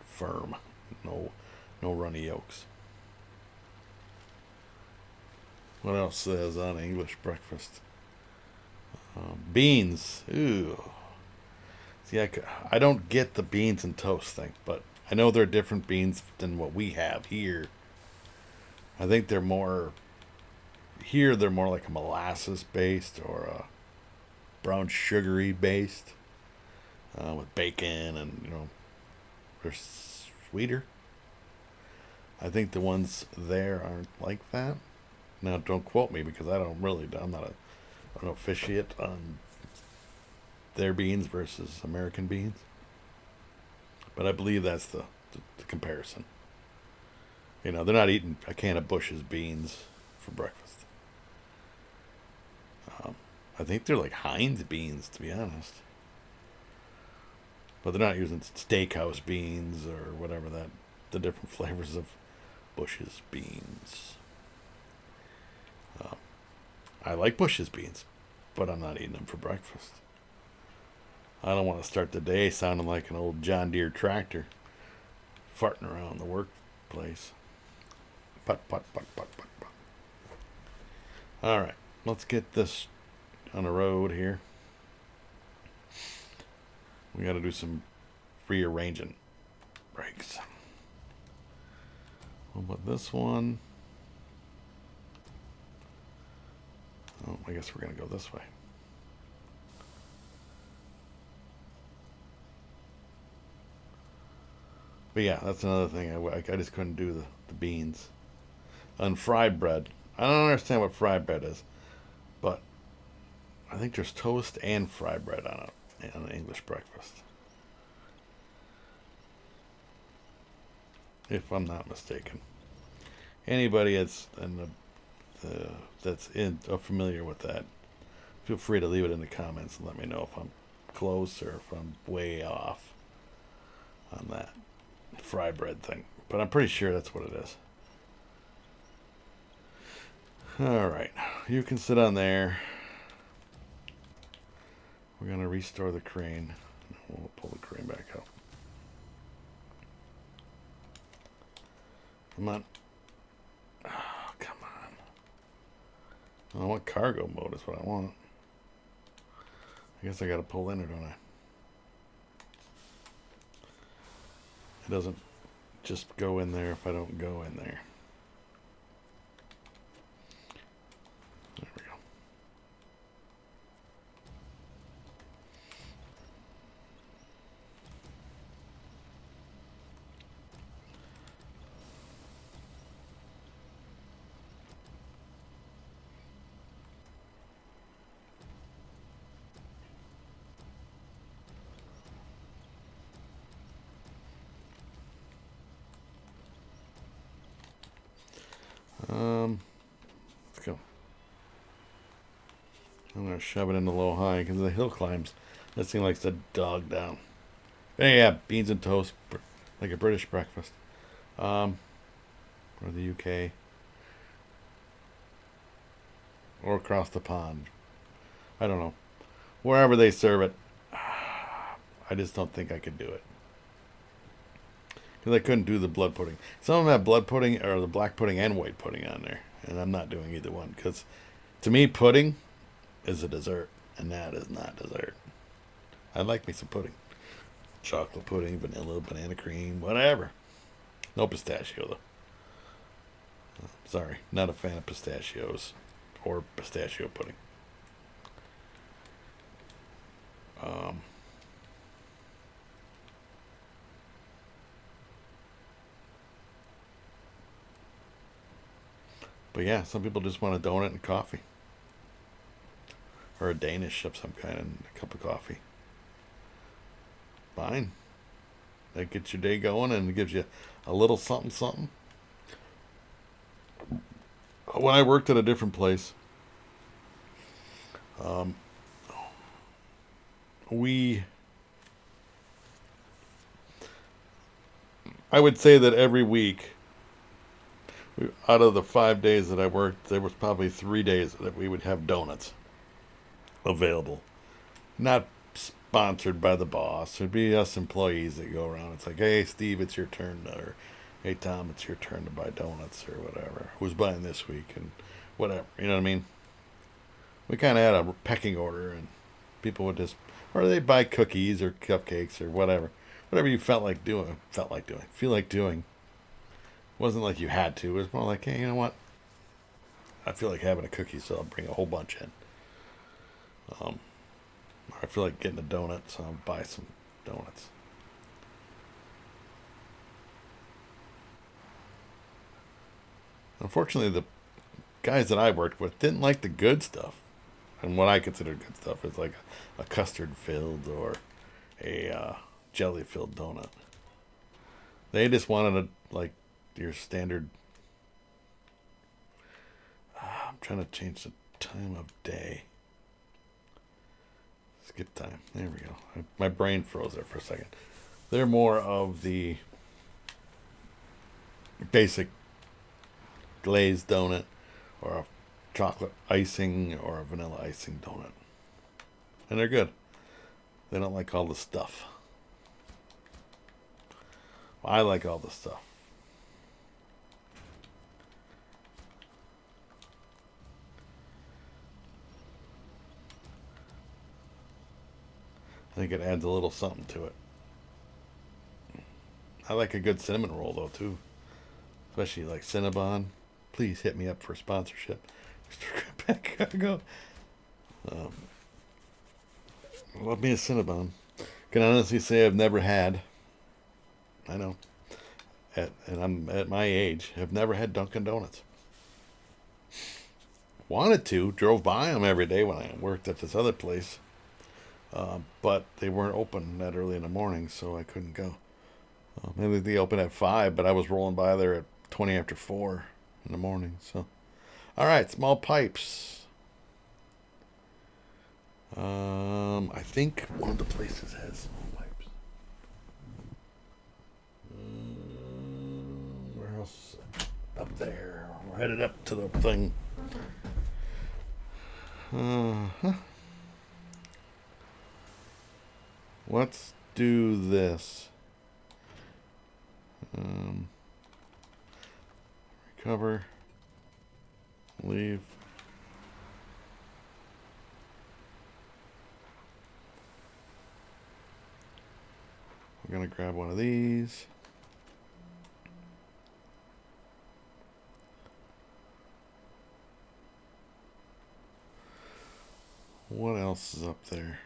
firm, no runny yolks. What else says on English breakfast? Beans. Ooh. See, I don't get the beans and toast thing, but I know they're different beans than what we have here. I think they're more like a molasses based or a brown sugary based with bacon, and they're sweeter. I think the ones there aren't like that. Now, don't quote me because I'm not an officiate on their beans versus American beans. But I believe that's the comparison. They're not eating a can of Bush's beans for breakfast. I think they're like Heinz beans, to be honest. But they're not using steakhouse beans or whatever the different flavors of Bush's beans. I like Bush's beans, but I'm not eating them for breakfast. I don't want to start the day sounding like an old John Deere tractor farting around the workplace. Put, put, put, put, put, put. All right, let's get this on the road here. We got to do some rearranging brakes. What about this one? Oh, I guess we're going to go this way. But But yeah, that's another thing. I just couldn't do the beans. On fried bread, I don't understand what fried bread is, but I think there's toast and fried bread on an English breakfast, if I'm not mistaken. Anybody that's familiar with that, feel free to leave it in the comments and let me know if I'm close or if I'm way off on that fry bread thing. But I'm pretty sure that's what it is. Alright, you can sit on there. We're going to restore the crane. We'll pull the crane back up. Come on. Oh, come on. I want cargo mode is what I want. I guess I got to pull in it, don't I? It doesn't just go in there if I don't go in there. There we go. Let's go. I'm gonna shove it into low high because the hill climbs. This thing likes to dog down. Hey, yeah, beans and toast, like a British breakfast, or the UK, or across the pond. I don't know, wherever they serve it. I just don't think I could do it because I couldn't do the blood pudding. Some of them have blood pudding or the black pudding and white pudding on there, and I'm not doing either one because to me pudding is a dessert, and that is not dessert. I like me some pudding. Chocolate pudding, vanilla, banana cream, whatever. No pistachio, though. Sorry, not a fan of pistachios or pistachio pudding. But yeah, some people just want a donut and coffee. Or a Danish of some kind and a cup of coffee. Fine. That gets your day going and gives you a little something something. When I worked at a different place, I would say that every week, out of the 5 days that I worked, there was probably 3 days that we would have donuts available. Not sponsored by the boss. It'd be us employees that go around. It's like, hey, Steve, it's your turn. Or, hey, Tom, it's your turn to buy donuts or whatever. Who's buying this week and whatever. You know what I mean? We kind of had a pecking order, and people would just, or they'd buy cookies or cupcakes or whatever. Whatever you feel like doing. It wasn't like you had to. It was more like, hey, you know what? I feel like having a cookie, so I'll bring a whole bunch in. I feel like getting a donut, so I'll buy some donuts. Unfortunately, the guys that I worked with didn't like the good stuff. And what I consider good stuff is like a custard filled or a jelly filled donut. They just wanted like your standard. I'm trying to change the time of day. Skip time. There we go. My brain froze there for a second. They're more of the basic glazed donut or a chocolate icing or a vanilla icing donut. And they're good. They don't like all the stuff. I like all the stuff. I think it adds a little something to it. I like a good cinnamon roll though too, especially like Cinnabon. Please hit me up for sponsorship. Back cargo. Love me a Cinnabon. Can honestly say I've never had. I know. And I'm at my age, have never had Dunkin' Donuts. Wanted to, drove by them every day when I worked at this other place, but they weren't open that early in the morning, so I couldn't go. Maybe they open at 5, but I was rolling by there at 20 after 4 in the morning. So, all right, small pipes. I think one of the places has small pipes. Where else? Up there. We're headed up to the thing. Let's do this. Recover. Leave. We're going to grab one of these. What else is up there?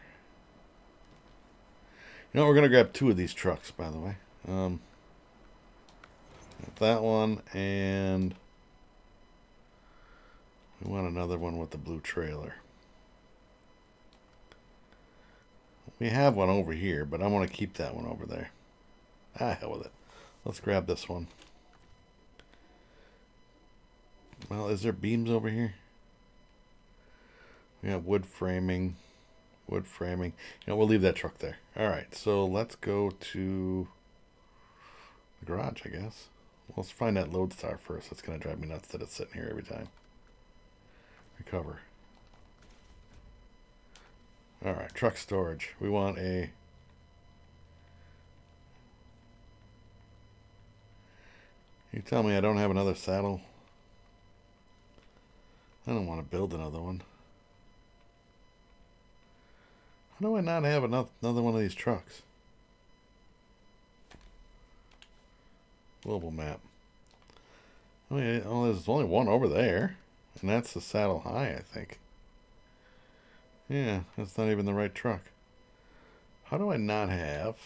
You know, we're going to grab 2 of these trucks, by the way. That one, and we want another one with the blue trailer. We have one over here, but I want to keep that one over there. Hell with it. Let's grab this one. Well, is there beams over here? We have wood framing. Wood framing. You know, we'll leave that truck there. All right, so let's go to the garage, I guess. Let's find that lodestar first. That's going to drive me nuts that it's sitting here every time. Recover. All right, truck storage. We want a... You tell me I don't have another saddle? I don't want to build another one. How do I not have another one of these trucks? Global map. Oh, yeah, there's only one over there. And that's the Saddle High, I think. Yeah, that's not even the right truck. How do I not have...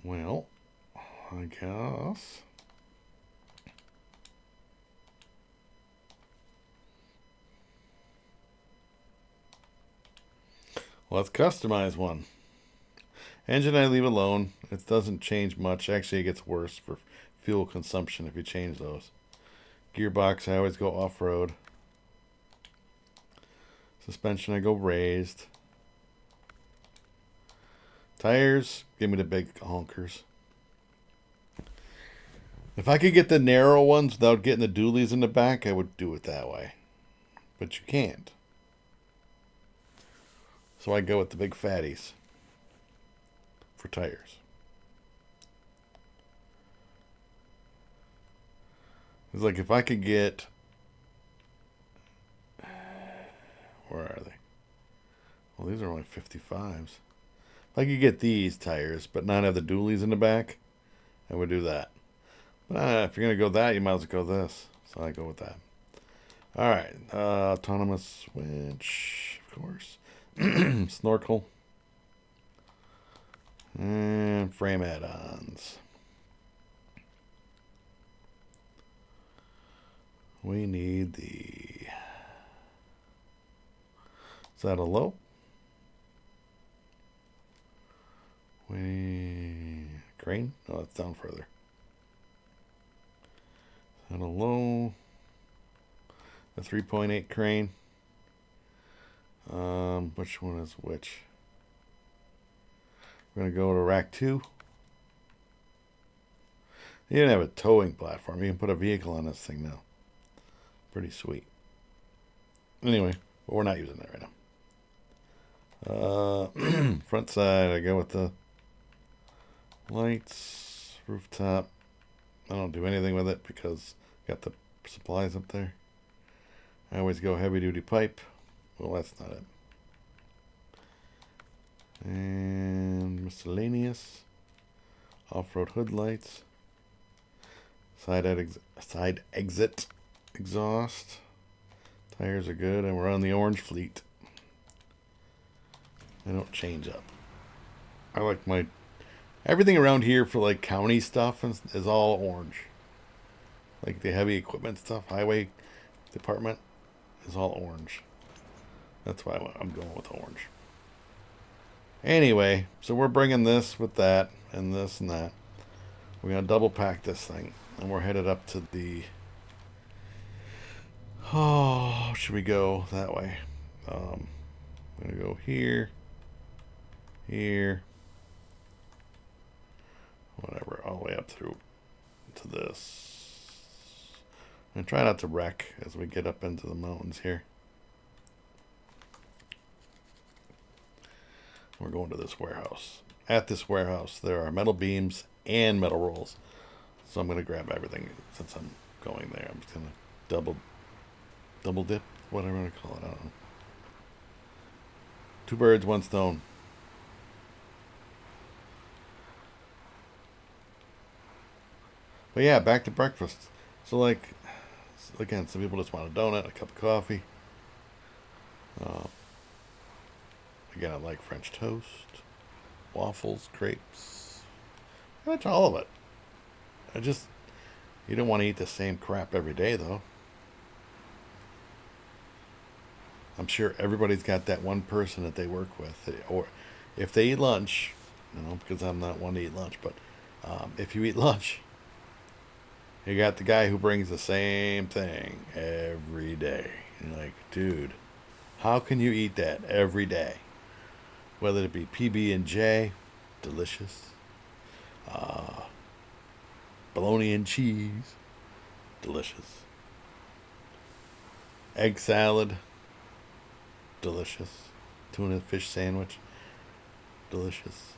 well, I guess... Let's customize one. Engine I leave alone. It doesn't change much. Actually, it gets worse for fuel consumption if you change those. Gearbox, I always go off-road. Suspension, I go raised. Tires, give me the big honkers. If I could get the narrow ones without getting the dualies in the back, I would do it that way. But you can't. So I go with the big fatties for tires. It's like if I could get... Where are they? Well, these are only 55s. If I could get these tires, but not have the dualies in the back, I would do that. If you're going to go that, you might as well go this. So I go with that. All right. Autonomous switch, of course. Snorkel. And frame add-ons. We need the saddle low. Crane? No, it's down further. Saddle low. A 3.8 crane. Which one is which? We're going to go to rack 2. You didn't have a towing platform. You can put a vehicle on this thing now. Pretty sweet. Anyway, but we're not using that right now. Front side, I go with the lights, rooftop. I don't do anything with it because I got the supplies up there. I always go heavy duty pipe. Well, that's not it. And miscellaneous. Off-road hood lights. Side exit exhaust. Tires are good, and we're on the orange fleet. They don't change up. I like my... Everything around here for like county stuff is all orange. Like the heavy equipment stuff, highway department is all orange. That's why I'm going with orange. Anyway, so we're bringing this with that and this and that. We're going to double pack this thing. And we're headed up to the... Oh, should we go that way? I'm going to go here. Here. Whatever, all the way up through to this. And try not to wreck as we get up into the mountains here. We're going to this warehouse. At this warehouse, there are metal beams and metal rolls. So I'm going to grab everything since I'm going there. I'm just going to double dip, whatever I want to call it. I don't know. 2 birds, 1 stone. But yeah, back to breakfast. So like, again, some people just want a donut, a cup of coffee. Again, I like French toast, waffles, crepes, pretty much all of it. You don't want to eat the same crap every day, though. I'm sure everybody's got that one person that they work with, or if they eat lunch, because I'm not one to eat lunch, but if you eat lunch, you got the guy who brings the same thing every day. You're like, dude, how can you eat that every day? Whether it be PB&J, delicious. Bologna and cheese, delicious. Egg salad, delicious. Tuna fish sandwich, delicious.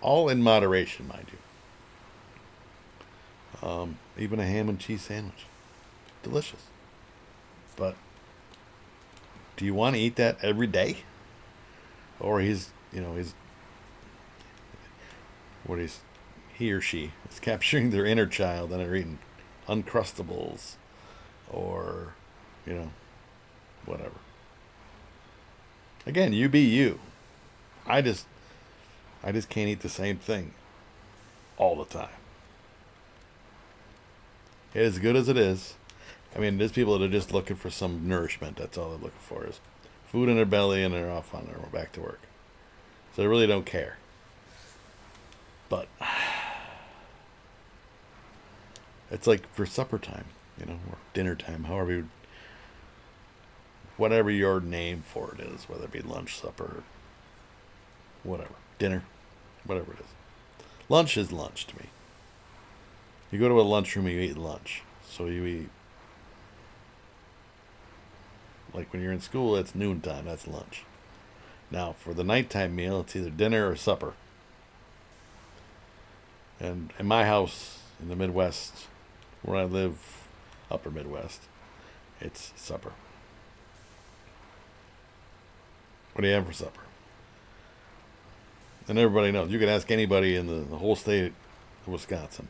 All in moderation, mind you. Even a ham and cheese sandwich, delicious. But do you want to eat that every day? Or he or she is capturing their inner child and they're eating Uncrustables or, whatever. Again, you be you. I just can't eat the same thing all the time. As good as it is, there's people that are just looking for some nourishment. That's all they're looking for is food in their belly, and they're off on their way back to work. So they really don't care. But it's like for supper time, or dinner time, whatever your name for it is, whether it be lunch, supper, whatever, dinner, whatever it is. Lunch is lunch to me. You go to a lunchroom, you eat lunch. So you eat, like when you're in school, it's noontime, that's lunch. Now, for the nighttime meal, it's either dinner or supper. And in my house, in the Midwest, where I live, upper Midwest, it's supper. What do you have for supper? And everybody knows. You can ask anybody in the whole state of Wisconsin.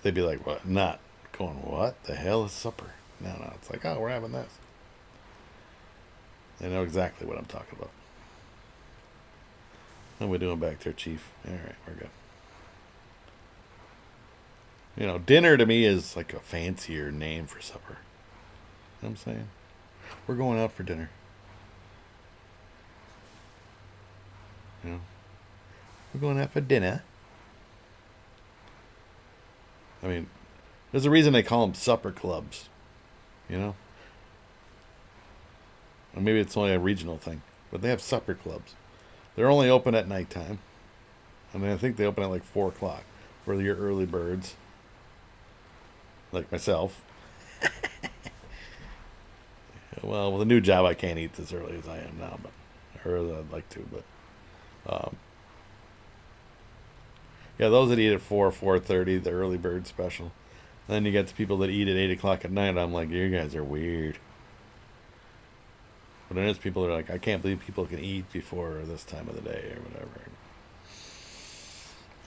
They'd be like, what? Not going, what the hell is supper? No. It's like, oh, we're having this. They know exactly what I'm talking about. How are we doing back there, Chief? All right, we're good. Dinner to me is like a fancier name for supper. You know what I'm saying? We're going out for dinner. We're going out for dinner. There's a reason they call them supper clubs. Or maybe it's only a regional thing. But they have supper clubs. They're only open at nighttime. And I think they open at like 4 o'clock. For your early birds. Like myself. Well, with a new job, I can't eat as early as I am now. Or I'd like to, but... yeah, those that eat at 4:30, the early bird special. And then you get the people that eat at 8 o'clock at night. I'm like, you guys are weird. But then there's people that are like, I can't believe people can eat before this time of the day or whatever.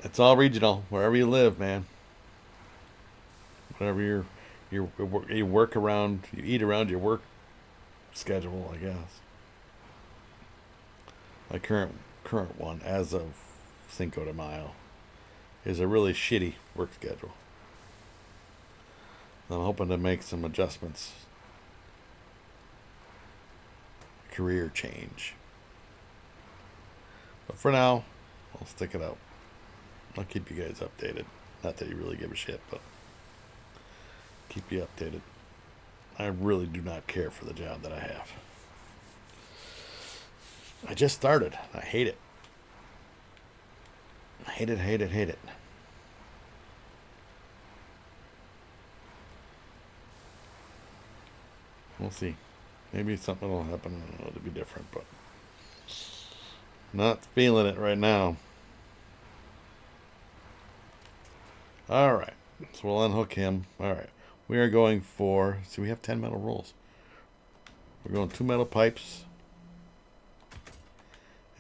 It's all regional, wherever you live, man. Whatever your You work around, you eat around your work schedule, I guess. My current one, as of Cinco de Mayo, is a really shitty work schedule. I'm hoping to make some adjustments. Career change. But for now, I'll stick it out. I'll keep you guys updated. Not that you really give a shit, but keep you updated. I really do not care for the job that I have. I just started. I hate it. I hate it, hate it, hate it. We'll see. Maybe something will happen. It'll be different, but not feeling it right now. Alright. So we'll unhook him. Alright. We are going for... See, we have 10 metal rolls. We're going 2 metal pipes.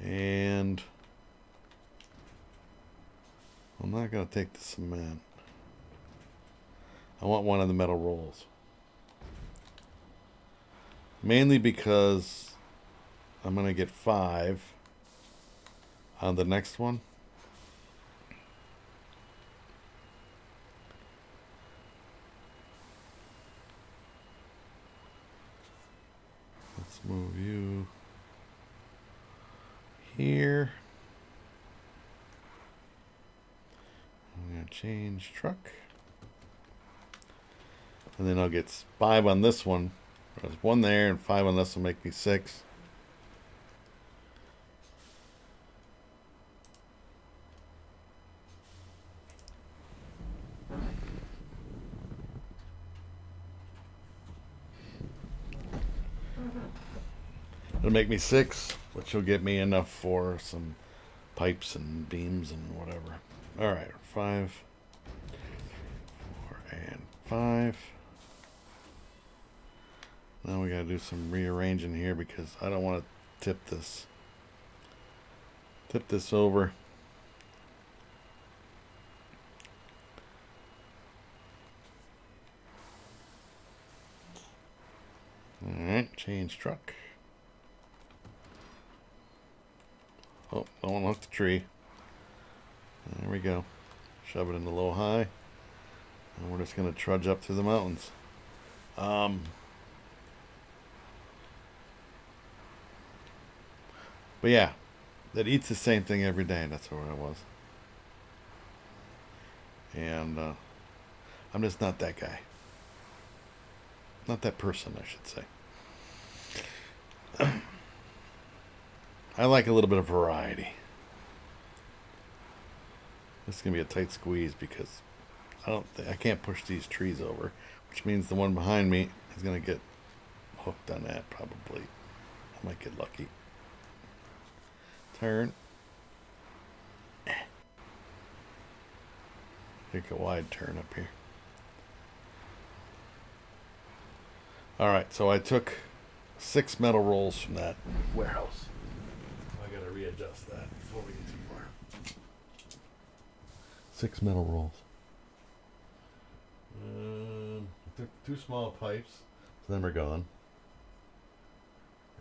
And... I'm not going to take the cement. I want one of the metal rolls. Mainly because I'm going to get 5 on the next one. Let's move you here. I'm going to change truck. And then I'll get 5 on this one. There's 1 there and 5 on this will make me 6. It'll make me 6, which will get me enough for some pipes and beams and whatever. Alright, 5, 4, and 5. Now we gotta do some rearranging here because I don't want to tip this over. Alright, change truck. Oh, don't want to hook the tree. There we go. Shove it into low high. And we're just going to trudge up through the mountains. But yeah, that eats the same thing every day. That's where I was. And I'm just not that guy. Not that person, I should say. I like a little bit of variety. This is gonna be a tight squeeze because I can't push these trees over, which means the one behind me is gonna get hooked on that probably. I might get lucky. Turn. Take a wide turn up here. Alright, so I took 6 metal rolls from that warehouse. I gotta readjust that before we get too far. 6 metal rolls. I took 2 small pipes, so then we're gone.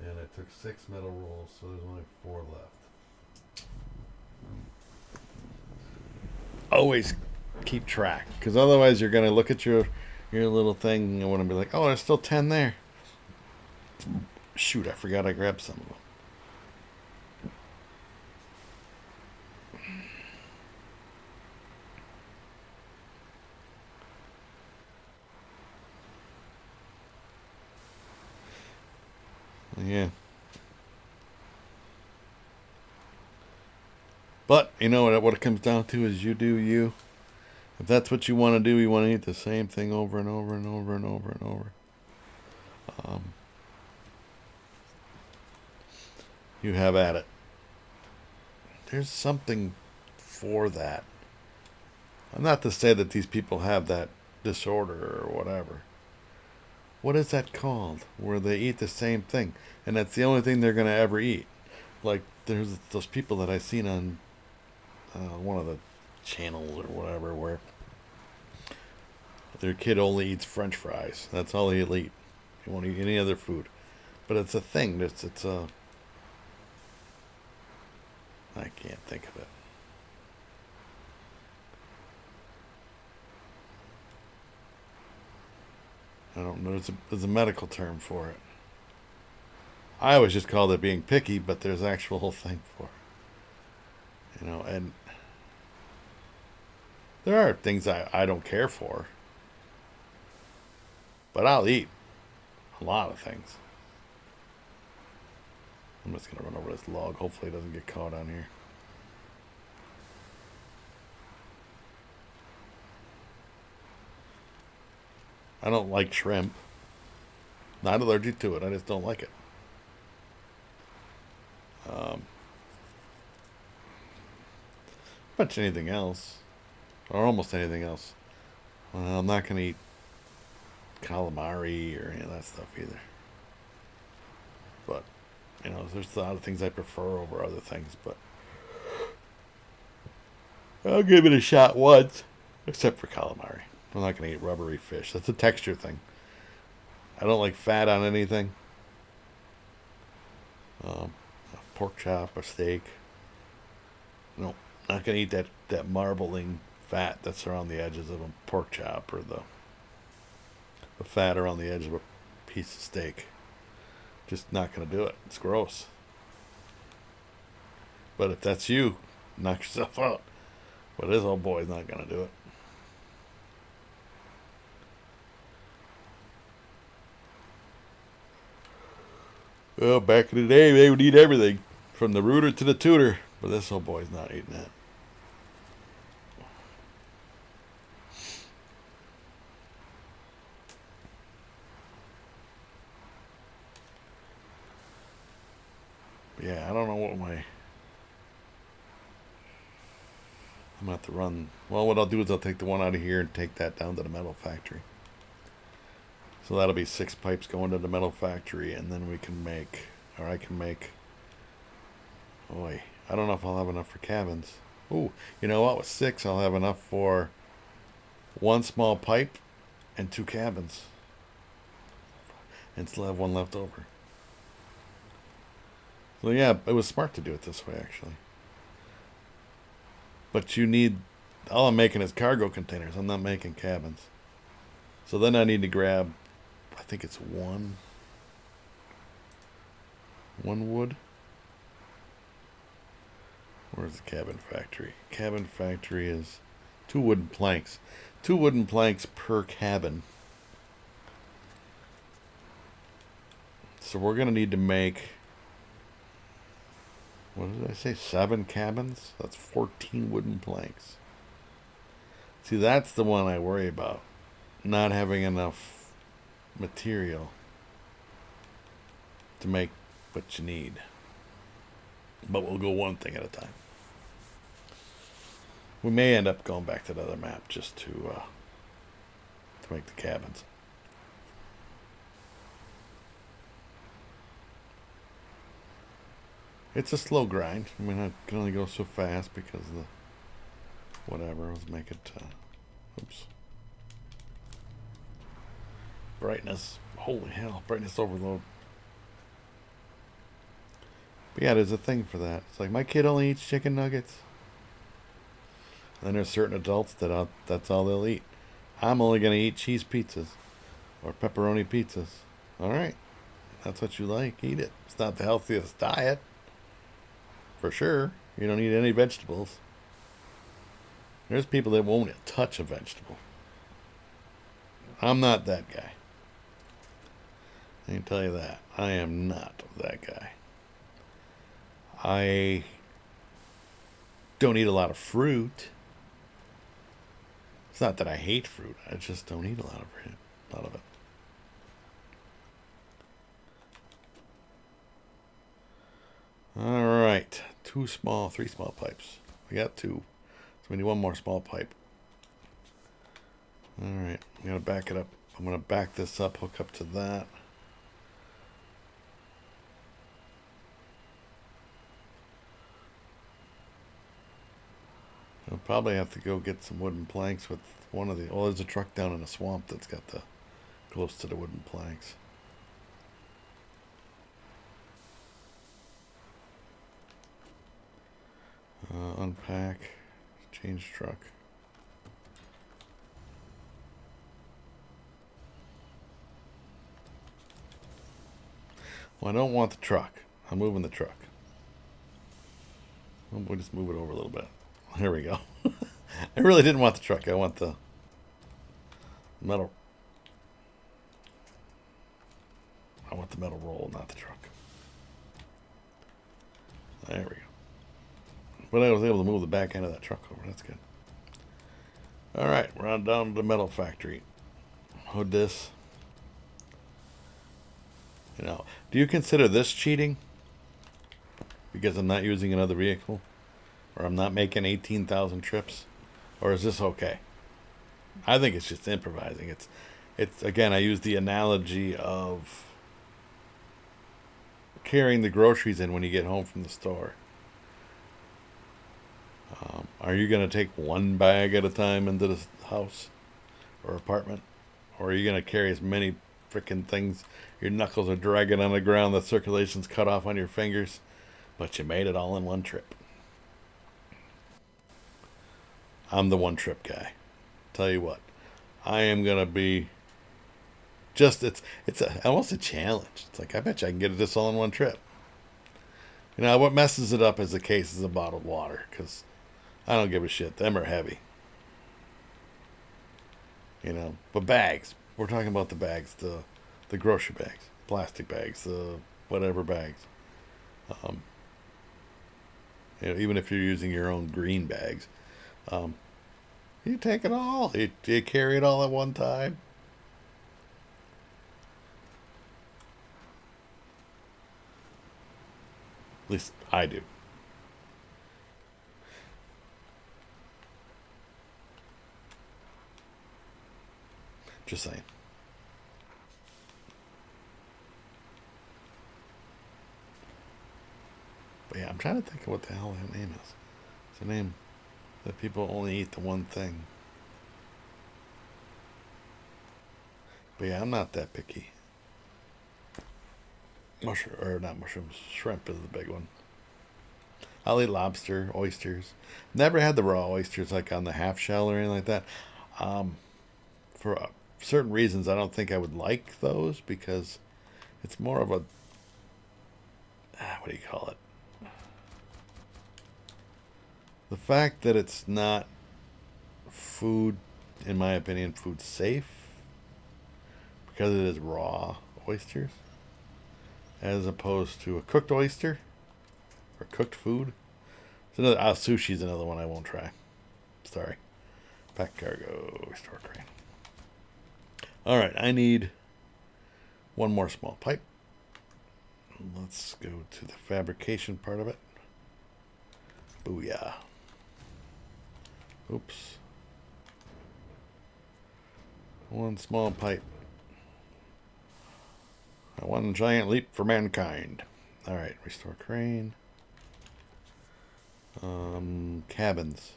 And I took 6 metal rolls, so there's only 4 left. Always keep track, because otherwise you're gonna look at your little thing and want to be like, oh, there's still 10 there. Shoot, I forgot I grabbed some of them. Yeah. But, you know what it comes down to is you do you. If that's what you want to do, you want to eat the same thing over and over and over and over and over. You have at it. There's something for that. I'm not to say that these people have that disorder or whatever. What is that called? Where they eat the same thing. And that's the only thing they're going to ever eat. Like, there's those people that I've seen on one of the channels or whatever where Their kid only eats French fries. That's all he'll eat. He won't eat any other food. But it's a thing. It's a. I can't think of it. I don't know. There's a medical term for it. I always just called it being picky, but there's actual whole thing for it. And there are things I don't care for, but I'll eat a lot of things. I'm just going to run over this log. Hopefully it doesn't get caught on here. I don't like shrimp. Not allergic to it. I just don't like it. Much anything else, or almost anything else. Well, I'm not going to eat calamari or any of that stuff either. But there's a lot of things I prefer over other things. But I'll give it a shot once, except for calamari. I'm not going to eat rubbery fish. That's a texture thing. I don't like fat on anything. A pork chop, a steak. No, not going to eat that marbling fat that's around the edges of a pork chop, or the fat around the edge of a piece of steak. Just not going to do it. It's gross. But if that's you, knock yourself out. But this old boy's not going to do it. Well, back in the day, they would eat everything, from the rooter to the tutor. But this old boy's not eating that. But yeah, I don't know what I'm going to have to run. Well, what I'll do is I'll take the one out of here and take that down to the metal factory. So that'll be 6 pipes going to the metal factory, and then I can make. Boy, I don't know if I'll have enough for cabins. Ooh, you know what? With 6, I'll have enough for 1 small pipe and 2 cabins, and still have 1 left over. So yeah, it was smart to do it this way, actually. But you need. All I'm making is cargo containers. I'm not making cabins. So then I need to grab. I think it's one wood. Where's the cabin factory? Cabin factory is 2 wooden planks. 2 wooden planks per cabin. So we're going to need to make, what did I say, 7 cabins? That's 14 wooden planks. See, that's the one I worry about. Not having enough material to make what you need. But we'll go one thing at a time. We may end up going back to the other map just to make the cabins. It's a slow grind. I mean, I can only go so fast because the whatever. Let's make it. Oops. Brightness. Holy hell! Brightness overload. But yeah, there's a thing for that. It's like my kid only eats chicken nuggets. And then there's certain adults that's all they'll eat. I'm only gonna eat cheese pizzas or pepperoni pizzas. All right, that's what you like. Eat it. It's not the healthiest diet, for sure. You don't eat any vegetables. There's people that won't touch a vegetable. I'm not that guy. I can tell you that. I am not that guy. I don't eat a lot of fruit. It's not that I hate fruit. I just don't eat a lot of it. All right. 3 small pipes. We got 2. So we need 1 more small pipe. All right. I'm going to back it up. I'm going to back this up, hook up to that. I'll Probably have to go get some wooden planks with one of the... Oh, there's a truck down in the swamp that's got the... close to the wooden planks. Unpack. Change truck. Well, I don't want the truck. I'm moving the truck. We'll just move it over a little bit. There we go. I really didn't want the truck. I want the metal. I want the metal roll, not the truck. There we go. But I was able to move the back end of that truck over. That's good. All right, we're on down to the metal factory. Hood this. You know, do you consider this cheating? Because I'm not using another vehicle? Or I'm not making 18,000 trips? Or is this okay? I think it's just improvising. It's again, I use the analogy of carrying the groceries in when you get home from the store. Are you going to take one bag at a time into the house or apartment? Or are you going to carry as many freaking things? Your knuckles are dragging on the ground, the circulation's cut off on your fingers, but you made it all in one trip. I'm the one trip guy. Tell you what, I am going to be just, almost a challenge. It's like, I bet you I can get this all in one trip. You know, what messes it up is the cases of bottled water, because I don't give a shit. Them are heavy. You know, but bags. We're talking about the bags, the grocery bags, plastic bags, the whatever bags. You know, even if you're using your own green bags, you take it all. You carry it all at one time. At least I do. Just saying. But yeah, I'm trying to think of what the hell that name is. It's a name that people only eat the one thing. But yeah, I'm not that picky. Mushroom, or not mushrooms, shrimp is the big one. I'll eat lobster, oysters. Never had the raw oysters like on the half shell or anything like that. For certain reasons, I don't think I would like those because it's more of a what do you call it? The fact that it's not food, in my opinion, food safe because it is raw oysters, as opposed to a cooked oyster or cooked food. It's another sushi's another one I won't try. Sorry. Pack cargo, restore crane. All right, I need one more small pipe. Let's go to the fabrication part of it. Booyah. Oops. One small pipe. One giant leap for mankind. All right, restore crane. Cabins.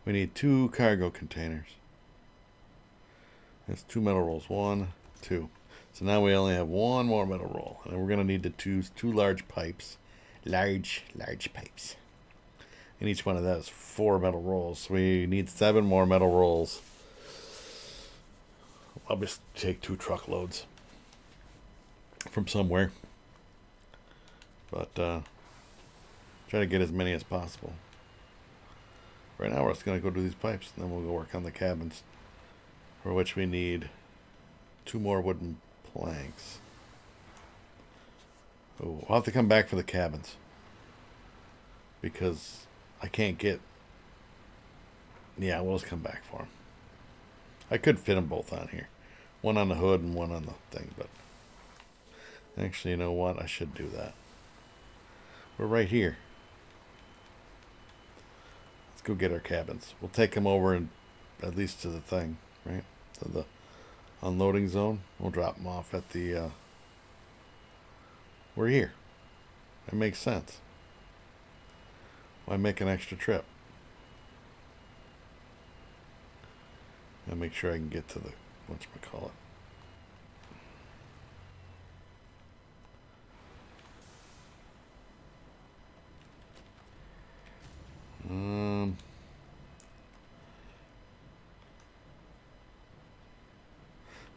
We need 2 cargo containers. That's 2 metal rolls. 1, 2. So now we only have 1 more metal roll. And we're going to need to choose 2 large pipes. Large pipes. And each one of those 4 metal rolls. So we need 7 more metal rolls. I'll just take 2 truckloads from somewhere. But try to get as many as possible. Right now we're just going to go do these pipes, and then we'll go work on the cabins, for which we need 2 more wooden planks. Oh, I'll have to come back for the cabins, because I can't get... Yeah, we'll just come back for them. I could fit them both on here. One on the hood and one on the thing, but... Actually, you know what? I should do that. We're right here. Let's go get our cabins. We'll take them over and at least to the thing, right? To the unloading zone. We'll drop them off at the... we're here. It makes sense. Why make an extra trip? And make sure I can get to the whatchamacallit.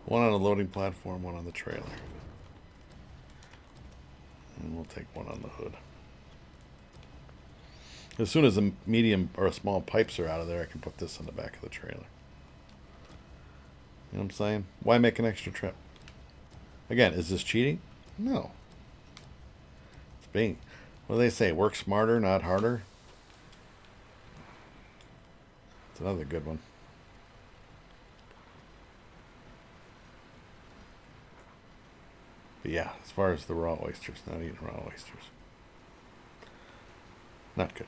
One on the loading platform, one on the trailer. And we'll take one on the hood. As soon as the medium or small pipes are out of there, I can put this on the back of the trailer. You know what I'm saying? Why make an extra trip? Again, is this cheating? No. It's being, what do they say? Work smarter, not harder. It's another good one. But yeah, as far as the raw oysters, not eating raw oysters. Not good.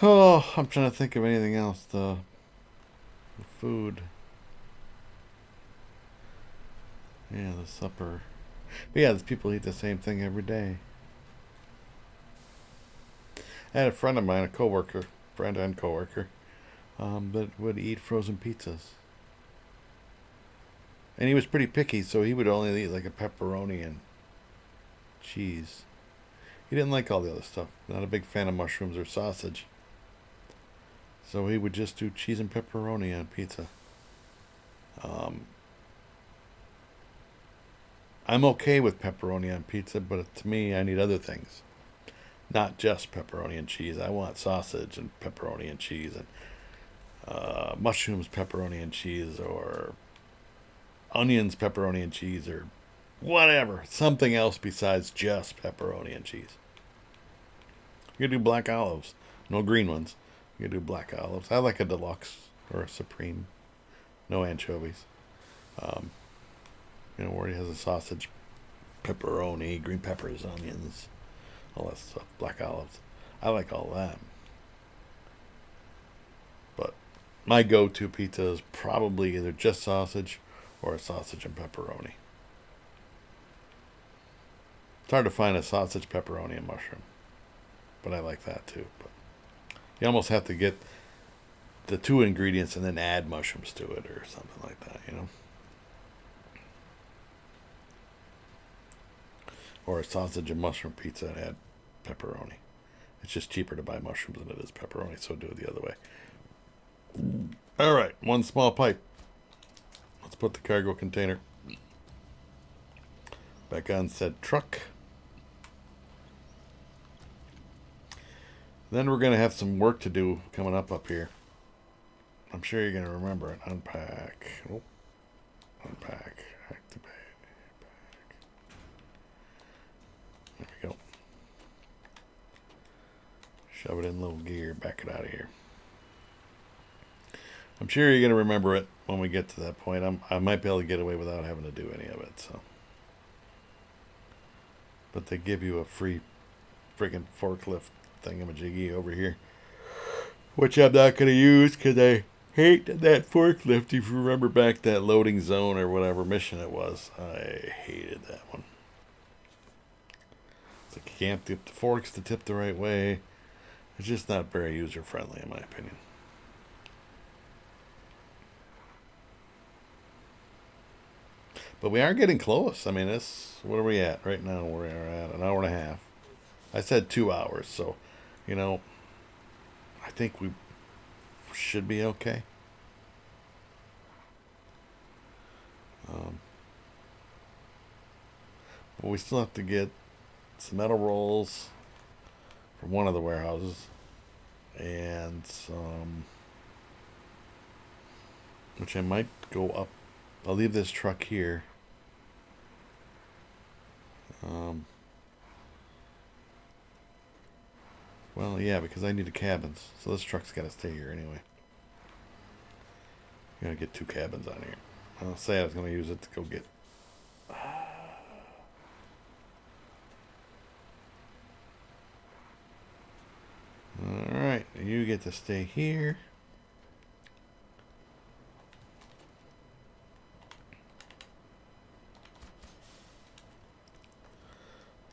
Oh, I'm trying to think of anything else. The food. Yeah, the supper. But yeah, there's people eat the same thing every day. I had a friend of mine, a coworker, friend and coworker, that would eat frozen pizzas. And he was pretty picky, so he would only eat like a pepperoni and cheese. He didn't like all the other stuff. Not a big fan of mushrooms or sausage. So he would just do cheese and pepperoni on pizza. I'm okay with pepperoni on pizza, but to me, I need other things. Not just pepperoni and cheese. I want sausage and pepperoni and cheese and mushrooms, pepperoni and cheese, or onions, pepperoni and cheese, or whatever. Something else besides just pepperoni and cheese. You can do black olives. No green ones. You can do black olives. I like a deluxe or a supreme. No anchovies. Where he has a sausage, pepperoni, green peppers, onions, all that stuff. Black olives. I like all that. But my go-to pizza is probably either just sausage or a sausage and pepperoni. It's hard to find a sausage, pepperoni, and mushroom. But I like that too. But you almost have to get the two ingredients and then add mushrooms to it or something like that, Or a sausage and mushroom pizza and add pepperoni. It's just cheaper to buy mushrooms than it is pepperoni, so do it the other way. All right, one small pipe. Let's put the cargo container back on said truck. Then we're going to have some work to do coming up here. I'm sure you're going to remember it. Unpack. Oh. Unpack. Activate. Unpack. There we go. Shove it in low gear. Back it out of here. I'm sure you're going to remember it when we get to that point. I might be able to get away without having to do any of it. So, but they give you a free freaking forklift thingamajiggy over here, which I'm not going to use because I hate that forklift. If you remember back that loading zone or whatever mission it was, I hated that one. It's like you can't tip the forks to tip the right way. It's just not very user friendly in my opinion. But we are getting close. I mean, what are we at right now? We're at an hour and a half. I said 2 hours, so, I think we should be okay. But we still have to get some metal rolls from one of the warehouses and some, which I might go up. I'll leave this truck here. Well, yeah, because I need the cabins. So this truck's got to stay here anyway. Gotta get 2 cabins on here. I'll say I was going to use it to go get... Alright, you get to stay here.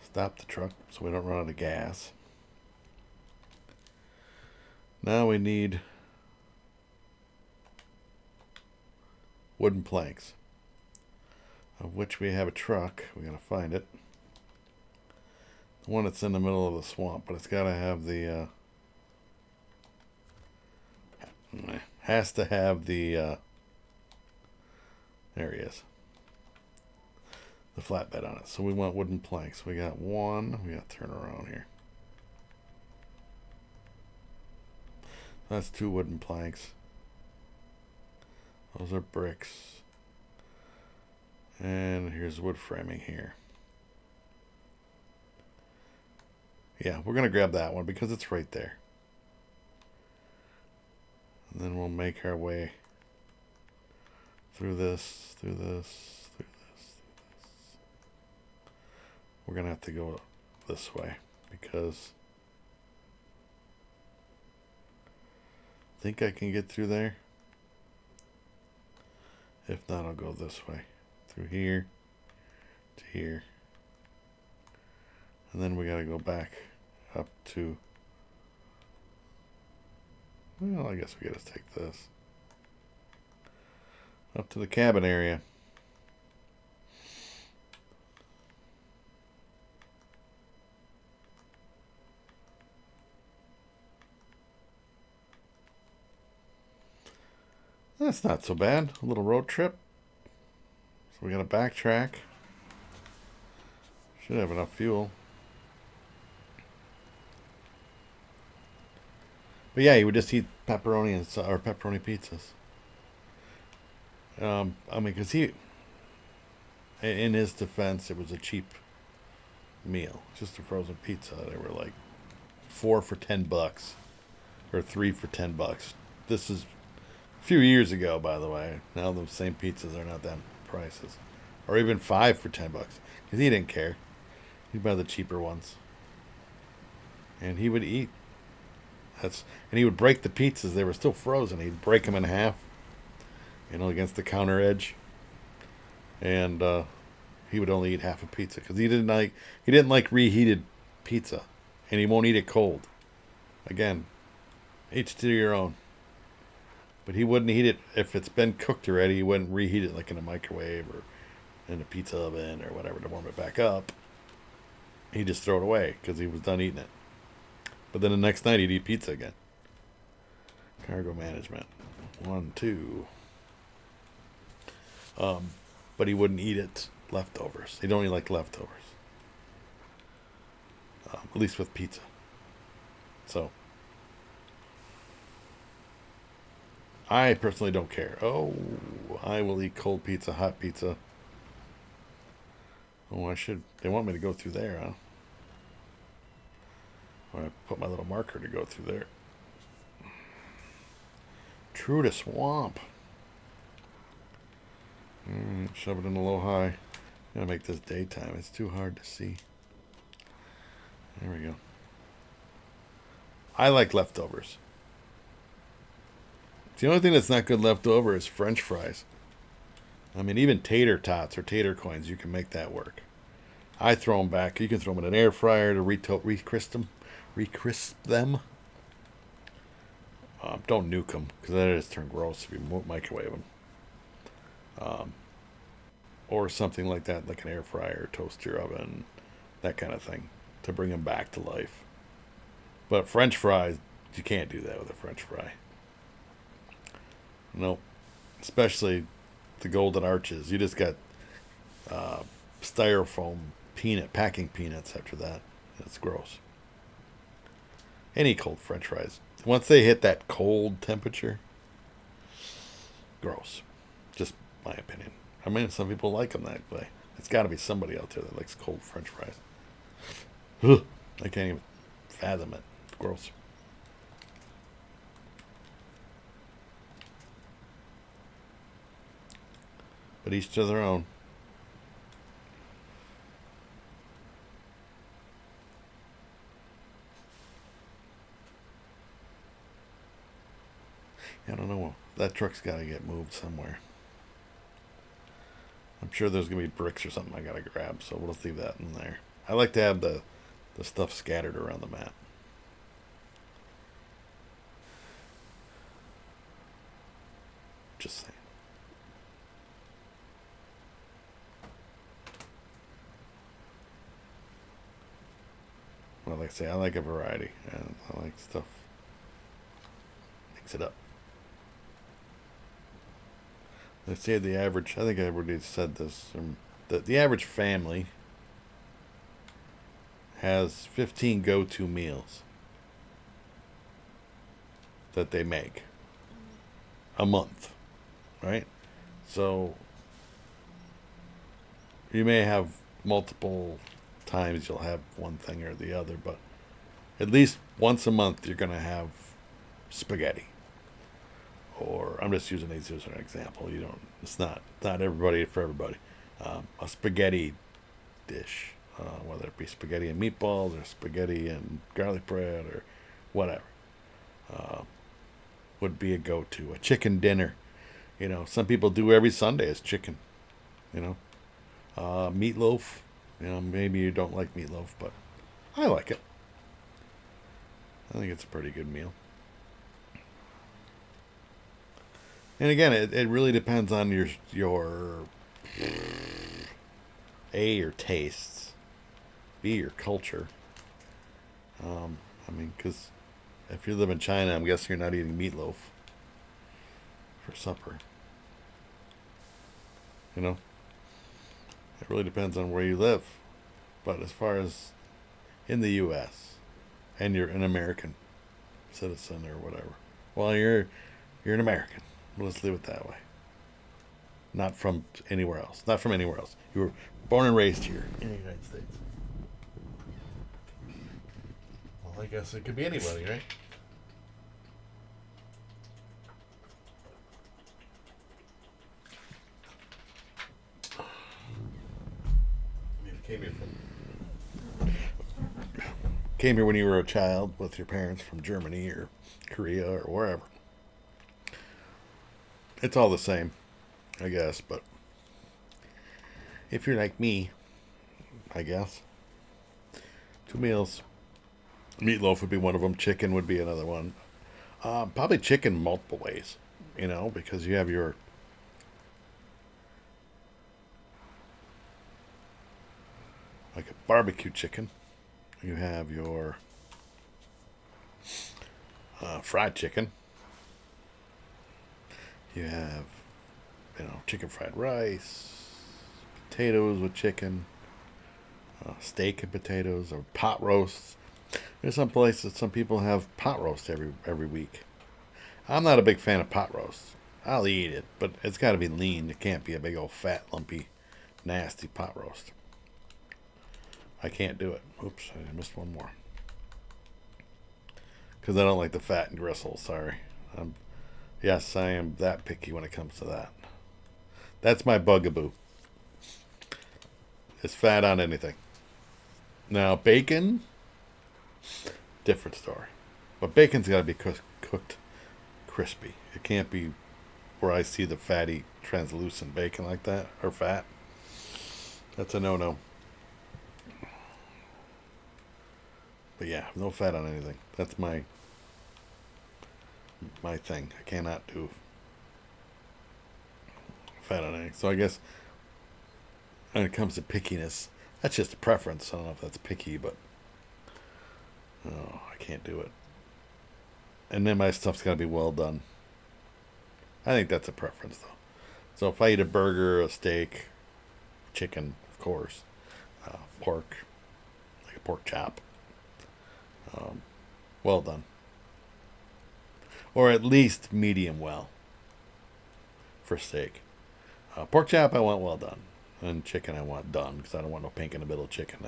Stop the truck so we don't run out of gas. Now we need wooden planks, of which we have a truck. We gotta find it. The one that's in the middle of the swamp, but it's gotta have the has to have the there he is, the flatbed on it. So we want wooden planks. We got one. We gotta turn around here. That's 2 wooden planks. Those are bricks. And here's wood framing here. Yeah, we're going to grab that one because it's right there. And then we'll make our way through this, through this, through this, through this. We're going to have to go this way because I think I can get through there. If not, I'll go this way. Through here to here. And then we got to go back up to... Well, I guess we got to take this. Up to the cabin area. That's not so bad. A little road trip. So we got to backtrack. Should have enough fuel. But yeah, you would just eat pepperoni and or pepperoni pizzas. I mean, because he, in his defense, it was a cheap meal, just a frozen pizza. They were like 4 for $10, or 3 for $10. This is a few years ago, by the way. Now the same pizzas are not that prices, or even 5 for $10, because he didn't care. He'd buy the cheaper ones, and he would eat. And he would break the pizzas. They were still frozen. He'd break them in half, against the counter edge, and he would only eat half a pizza because he didn't like reheated pizza, and he won't eat it cold. Again, each to your own. But he wouldn't eat it if it's been cooked already. He wouldn't reheat it like in a microwave or in a pizza oven or whatever to warm it back up. He'd just throw it away because he was done eating it. But then the next night he'd eat pizza again. Cargo management. 1, 2. But he wouldn't eat it leftovers. He'd only like leftovers. At least with pizza. So I personally don't care. Oh, I will eat cold pizza, hot pizza. Oh, I should. They want me to go through there, huh? I put my little marker to go through there. True to swamp. Shove it in a low high. Gotta make this daytime. It's too hard to see. There we go. I like leftovers. The only thing that's not good left over is French fries. I mean, even tater tots or tater coins, you can make that work. I throw them back. You can throw them in an air fryer to recrisp them. Don't nuke them because that just turn gross if you microwave them. Or something like that, like an air fryer, toaster oven, that kind of thing, to bring them back to life. But French fries, you can't do that with a French fry. Nope. Especially the golden arches. You just got styrofoam packing peanuts after that. It's gross. Any cold French fries. Once they hit that cold temperature, gross. Just my opinion. I mean, some people like them that way. It's got to be somebody out there that likes cold French fries. Ugh, I can't even fathom it. Gross. But each to their own. I don't know. That truck's got to get moved somewhere. I'm sure there's going to be bricks or something I got to grab, so we'll leave that in there. I like to have the stuff scattered around the map. Just saying. Well, like I say, I like a variety, and I like stuff. Mix it up. Let's say the average, I think I already said this, the average family has 15 go-to meals that they make a month, right? So you may have multiple times you'll have one thing or the other, but at least once a month you're going to have spaghetti. Or I'm just using these as an example. You don't. It's not everybody for everybody. A spaghetti dish, whether it be spaghetti and meatballs or spaghetti and garlic bread or whatever, would be a go-to. A chicken dinner. You know, some people do every Sunday as chicken. You know, meatloaf. You know, maybe you don't like meatloaf, but I like it. I think it's a pretty good meal. And again, it really depends on your your tastes, B, your culture. I mean, because if you live in China, I'm guessing you're not eating meatloaf for supper. You know, it really depends on where you live. But as far as in the U.S. and you're an American citizen or whatever, well, you're an American. Well, let's leave it that way. Not from anywhere else. Not from anywhere else. You were born and raised here in the United States. Well, I guess it could be anybody, right? I mean, came here when you were a child with your parents from Germany or Korea or wherever. It's all the same, I guess, but if you're like me, I guess, 2 meals. Meatloaf would be one of them. Chicken would be another one. Probably chicken multiple ways, you know, because you have your like a barbecue chicken. You have your fried chicken. You have, you know, chicken fried rice, potatoes with chicken, steak and potatoes, or pot roasts. There's some places, some people have pot roast every week. I'm not a big fan of pot roast. I'll eat it, but it's got to be lean. It can't be a big old fat, lumpy, nasty pot roast. I can't do it. Oops, I missed one more. Because I don't like the fat and gristle. Sorry. Yes, I am that picky when it comes to that. That's my bugaboo. It's fat on anything. Now, bacon, different story. But bacon's got to be cooked crispy. It can't be where I see the fatty, translucent bacon like that, or fat. That's a no-no. But yeah, no fat on anything. That's my thing. I cannot do fat on anything. So I guess when it comes to pickiness, that's just a preference. I don't know if that's picky, but oh, I can't do it. And then my stuff's got to be well done. I think that's a preference, though. So if I eat a burger, a steak, chicken, of course, pork, like a pork chop, well done. Or at least medium well for steak. Pork chop, I want well done. And chicken, I want done, because I don't want no pink in the middle chicken.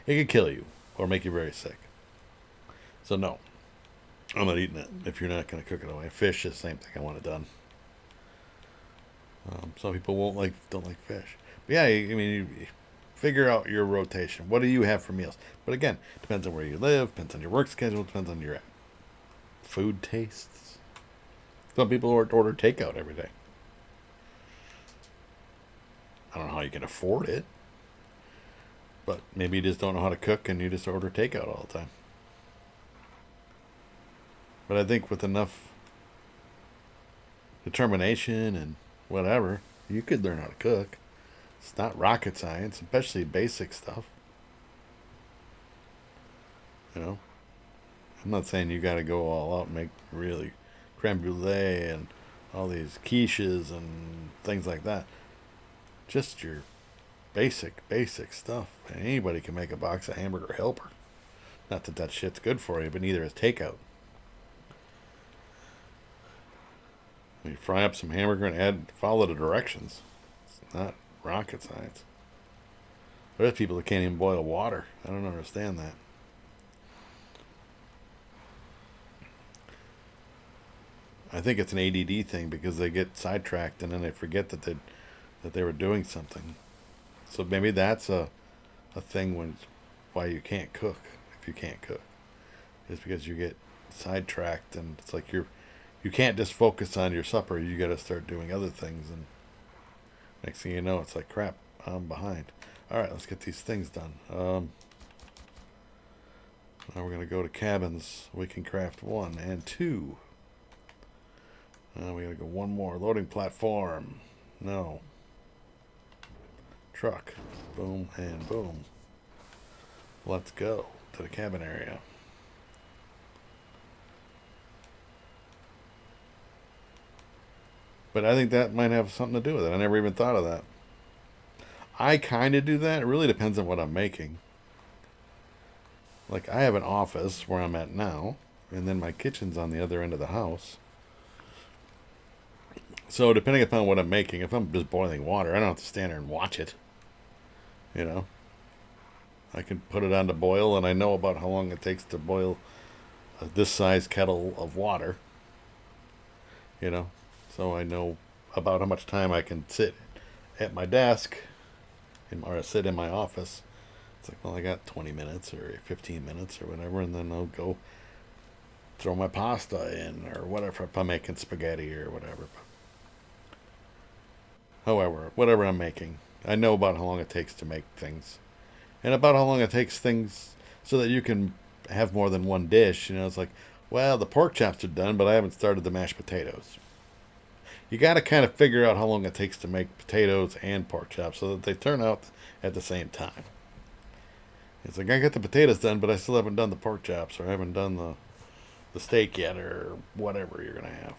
It could kill you or make you very sick. So no, I'm not eating it if you're not going to cook it away. Fish is the same thing. I want it done. Some people don't like fish. But yeah, I mean, you figure out your rotation. What do you have for meals? But again, depends on where you live, depends on your work schedule, depends on your food tastes. Some people order takeout every day. I don't know how you can afford it, but maybe you just don't know how to cook and you just order takeout all the time. But I think with enough determination and whatever, you could learn how to cook. It's not rocket science, especially basic stuff. You know, I'm not saying you got to go all out and make really creme brulee and all these quiches and things like that. Just your basic stuff. And anybody can make a box of hamburger helper. Not that that shit's good for you, but neither is takeout. You fry up some hamburger and follow the directions. It's not rocket science. There's people that can't even boil water. I don't understand that. I think it's an ADD thing because they get sidetracked and then they forget that they were doing something. So maybe that's a thing why you can't cook if you can't cook. It's because you get sidetracked and it's like you can't just focus on your supper. You got to start doing other things, and next thing you know, it's like crap. I'm behind. All right, let's get these things done. Now we're gonna go to cabins. We can craft 1 and 2. We gotta go one more. Loading platform. No. Truck. Boom and boom. Let's go to the cabin area. But I think that might have something to do with it. I never even thought of that. I kind of do that. It really depends on what I'm making. Like, I have an office where I'm at now, and then my kitchen's on the other end of the house. So, depending upon what I'm making, if I'm just boiling water, I don't have to stand there and watch it. You know? I can put it on to boil, and I know about how long it takes to boil this size kettle of water. You know? So I know about how much time I can sit at my desk or sit in my office. It's like, well, I got 20 minutes or 15 minutes or whatever, and then I'll go throw my pasta in or whatever if I'm making spaghetti or whatever. However, whatever I'm making, I know about how long it takes to make things and about how long it takes things so that you can have more than one dish. You know, it's like, well, the pork chops are done, but I haven't started the mashed potatoes. You got to kind of figure out how long it takes to make potatoes and pork chops so that they turn out at the same time. It's like I got the potatoes done, but I still haven't done the pork chops, or I haven't done the steak yet, or whatever you're gonna have.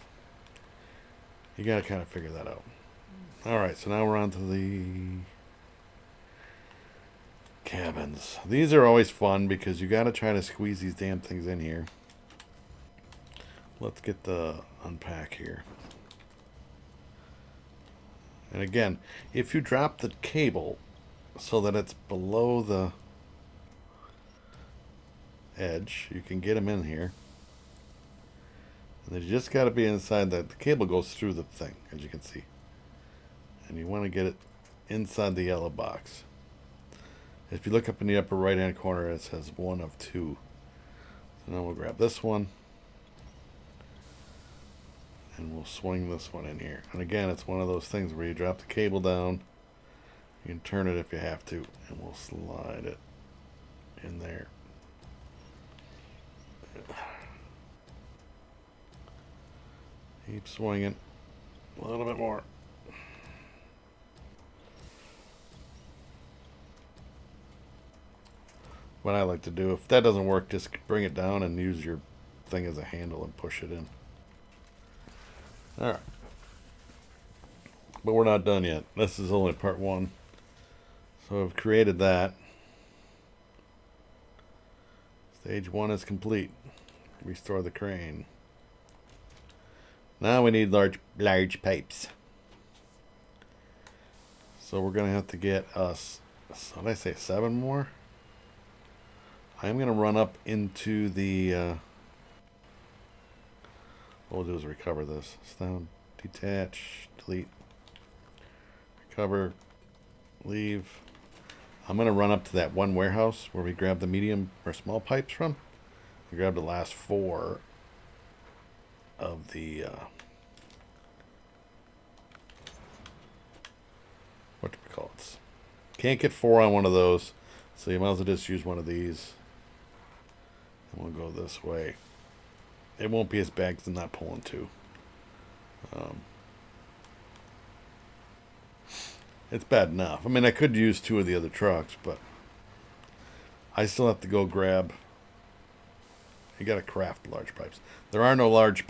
You got to kind of figure that out. All right, so now we're on to the cabins. These are always fun because you got to try to squeeze these damn things in here. Let's get the unpack here. And again, if you drop the cable so that it's below the edge, you can get them in here. And they just got to be inside that. The cable goes through the thing, as you can see. And you want to get it inside the yellow box. If you look up in the upper right hand corner, it says 1 of 2. So now we'll grab this one. And we'll swing this one in here. And again, it's one of those things where you drop the cable down. You can turn it if you have to. And we'll slide it in there. Keep swinging. A little bit more. What I like to do, if that doesn't work, just bring it down and use your thing as a handle and push it in. Alright. But we're not done yet. This is only part 1. So I've created that. Stage 1 is complete. Restore the crane. Now we need large pipes. So we're going to have to get us, what did I say, 7 more? I'm going to run up into the... what we'll do is recover this. Down, detach, delete, recover, leave. I'm going to run up to that one warehouse where we grabbed the medium or small pipes from. We grabbed the last 4 of the... what do we call it? Can't get 4 on one of those, so you might as well just use one of these. And we'll go this way. It won't be as bad because I'm not pulling 2. It's bad enough. I mean, I could use 2 of the other trucks, but I still have to go grab... You got to craft large pipes. There are no large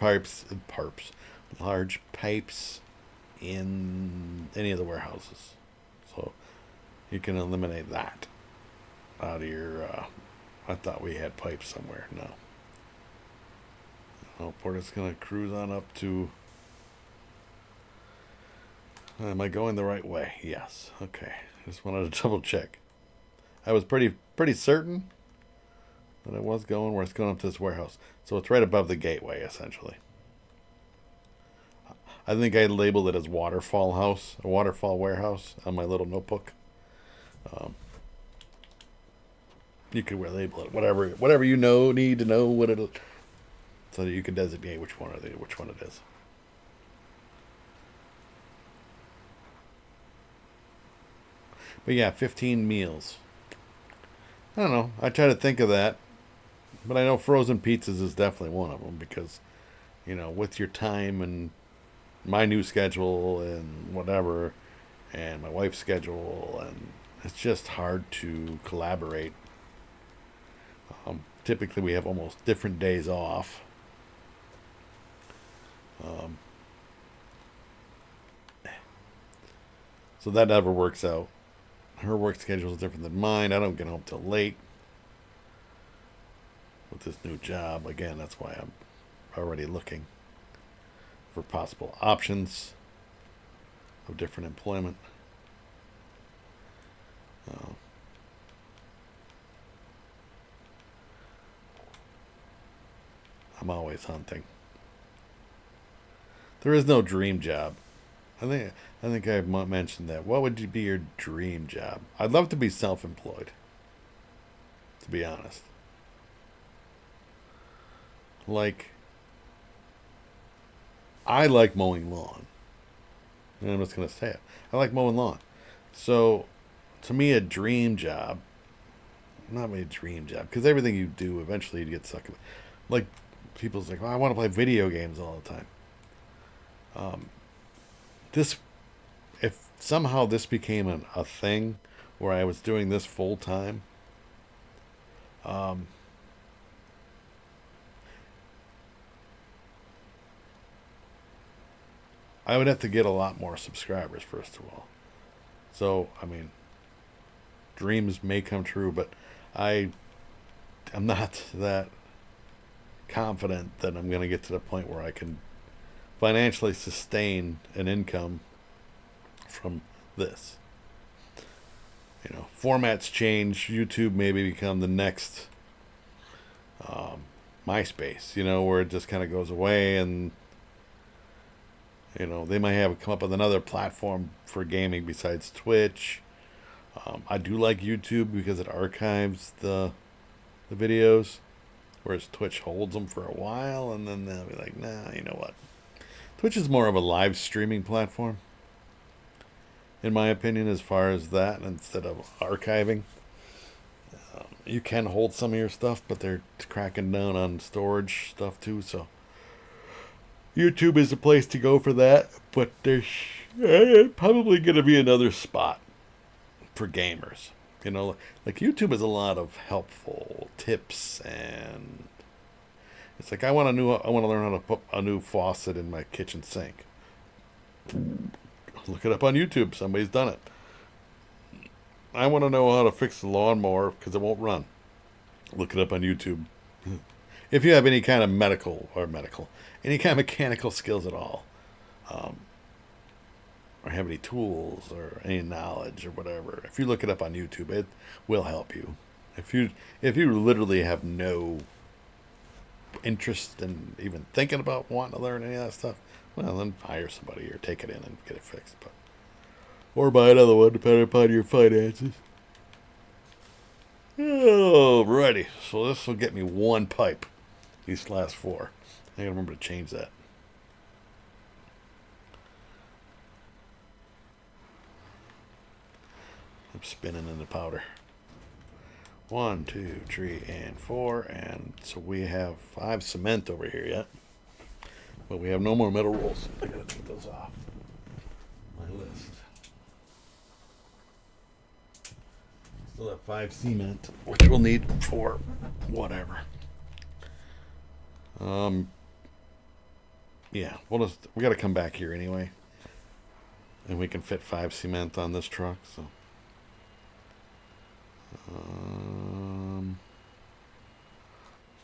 large pipes in any of the warehouses. So you can eliminate that out of your... I thought we had pipes somewhere. No. Oh, Porter's going to cruise on up to... Am I going the right way? Yes. Okay. Just wanted to double check. I was pretty certain that I was going where it's going up to this warehouse. So it's right above the gateway, essentially. I think I labeled it as Waterfall House, a Waterfall Warehouse on my little notebook. You could label it whatever you need to know what it, so that you can designate which one it is. But yeah, 15 meals. I don't know. I try to think of that, but I know frozen pizzas is definitely one of them because, with your time and my new schedule and whatever, and my wife's schedule, and it's just hard to collaborate. Typically, we have almost different days off. So that never works out. Her work schedule is different than mine. I don't get home till late with this new job. Again, that's why I'm already looking for possible options of different employment. I'm always hunting. There is no dream job. I think I've mentioned that. What would be your dream job? I'd love to be self-employed, to be honest. I like mowing lawn. And I'm just going to say it. I like mowing lawn. So, to me, a dream job, not really a dream job, because everything you do, eventually you get stuck in it. Like, people's like, I want to play video games all the time. If somehow this became a thing where I was doing this full time, I would have to get a lot more subscribers, first of all. So, I mean, dreams may come true, but I'm not that confident that I'm going to get to the point where I can financially sustain an income from this. Formats change. YouTube maybe become the next MySpace, where it just kind of goes away, and they might have come up with another platform for gaming besides Twitch. I do like YouTube because it archives the videos, whereas Twitch holds them for a while, and then they'll be like, nah, you know what? Twitch is more of a live streaming platform, in my opinion, as far as that, instead of archiving. You can hold some of your stuff, but they're cracking down on storage stuff too, so YouTube is the place to go for that, but there's probably going to be another spot for gamers. Like YouTube is a lot of helpful tips, and it's like I want to learn how to put a new faucet in my kitchen sink. Look it up on YouTube. Somebody's done it. I want to know how to fix the lawnmower because it won't run. Look it up on YouTube. If you have any kind of any kind of mechanical skills at all, or have any tools or any knowledge or whatever, if you look it up on YouTube, it will help you. if you literally have no interest in even thinking about wanting to learn any of that stuff, well, then hire somebody or take it in and get it fixed. But or buy another one, depending upon your finances. Alrighty, so this will get me one pipe. These last four. I gotta remember to change that. I'm spinning in the powder. 1, 2, 3, and 4, and so we have 5 cement over here yet. But we have no more metal rolls. I gotta take those off my list. Still have 5 cement, which we'll need for whatever. Yeah, we got to come back here anyway, and we can fit 5 cement on this truck. So,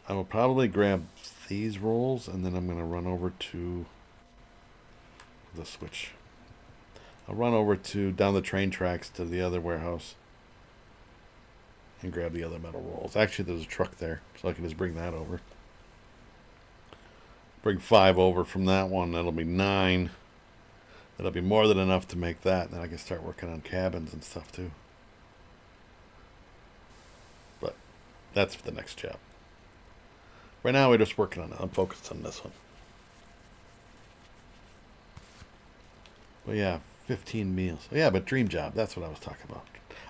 I will probably grab these rolls, and then I'm going to run over to the switch. I'll run over to down the train tracks to the other warehouse and grab the other metal rolls. Actually, there's a truck there, so I can just bring that over. Bring 5 over from that one. That'll be 9. That'll be more than enough to make that. And then I can start working on cabins and stuff too. But that's for the next job. Right now we're just working on it. I'm focused on this one. Well, yeah, 15 meals. Yeah, but dream job. That's what I was talking about.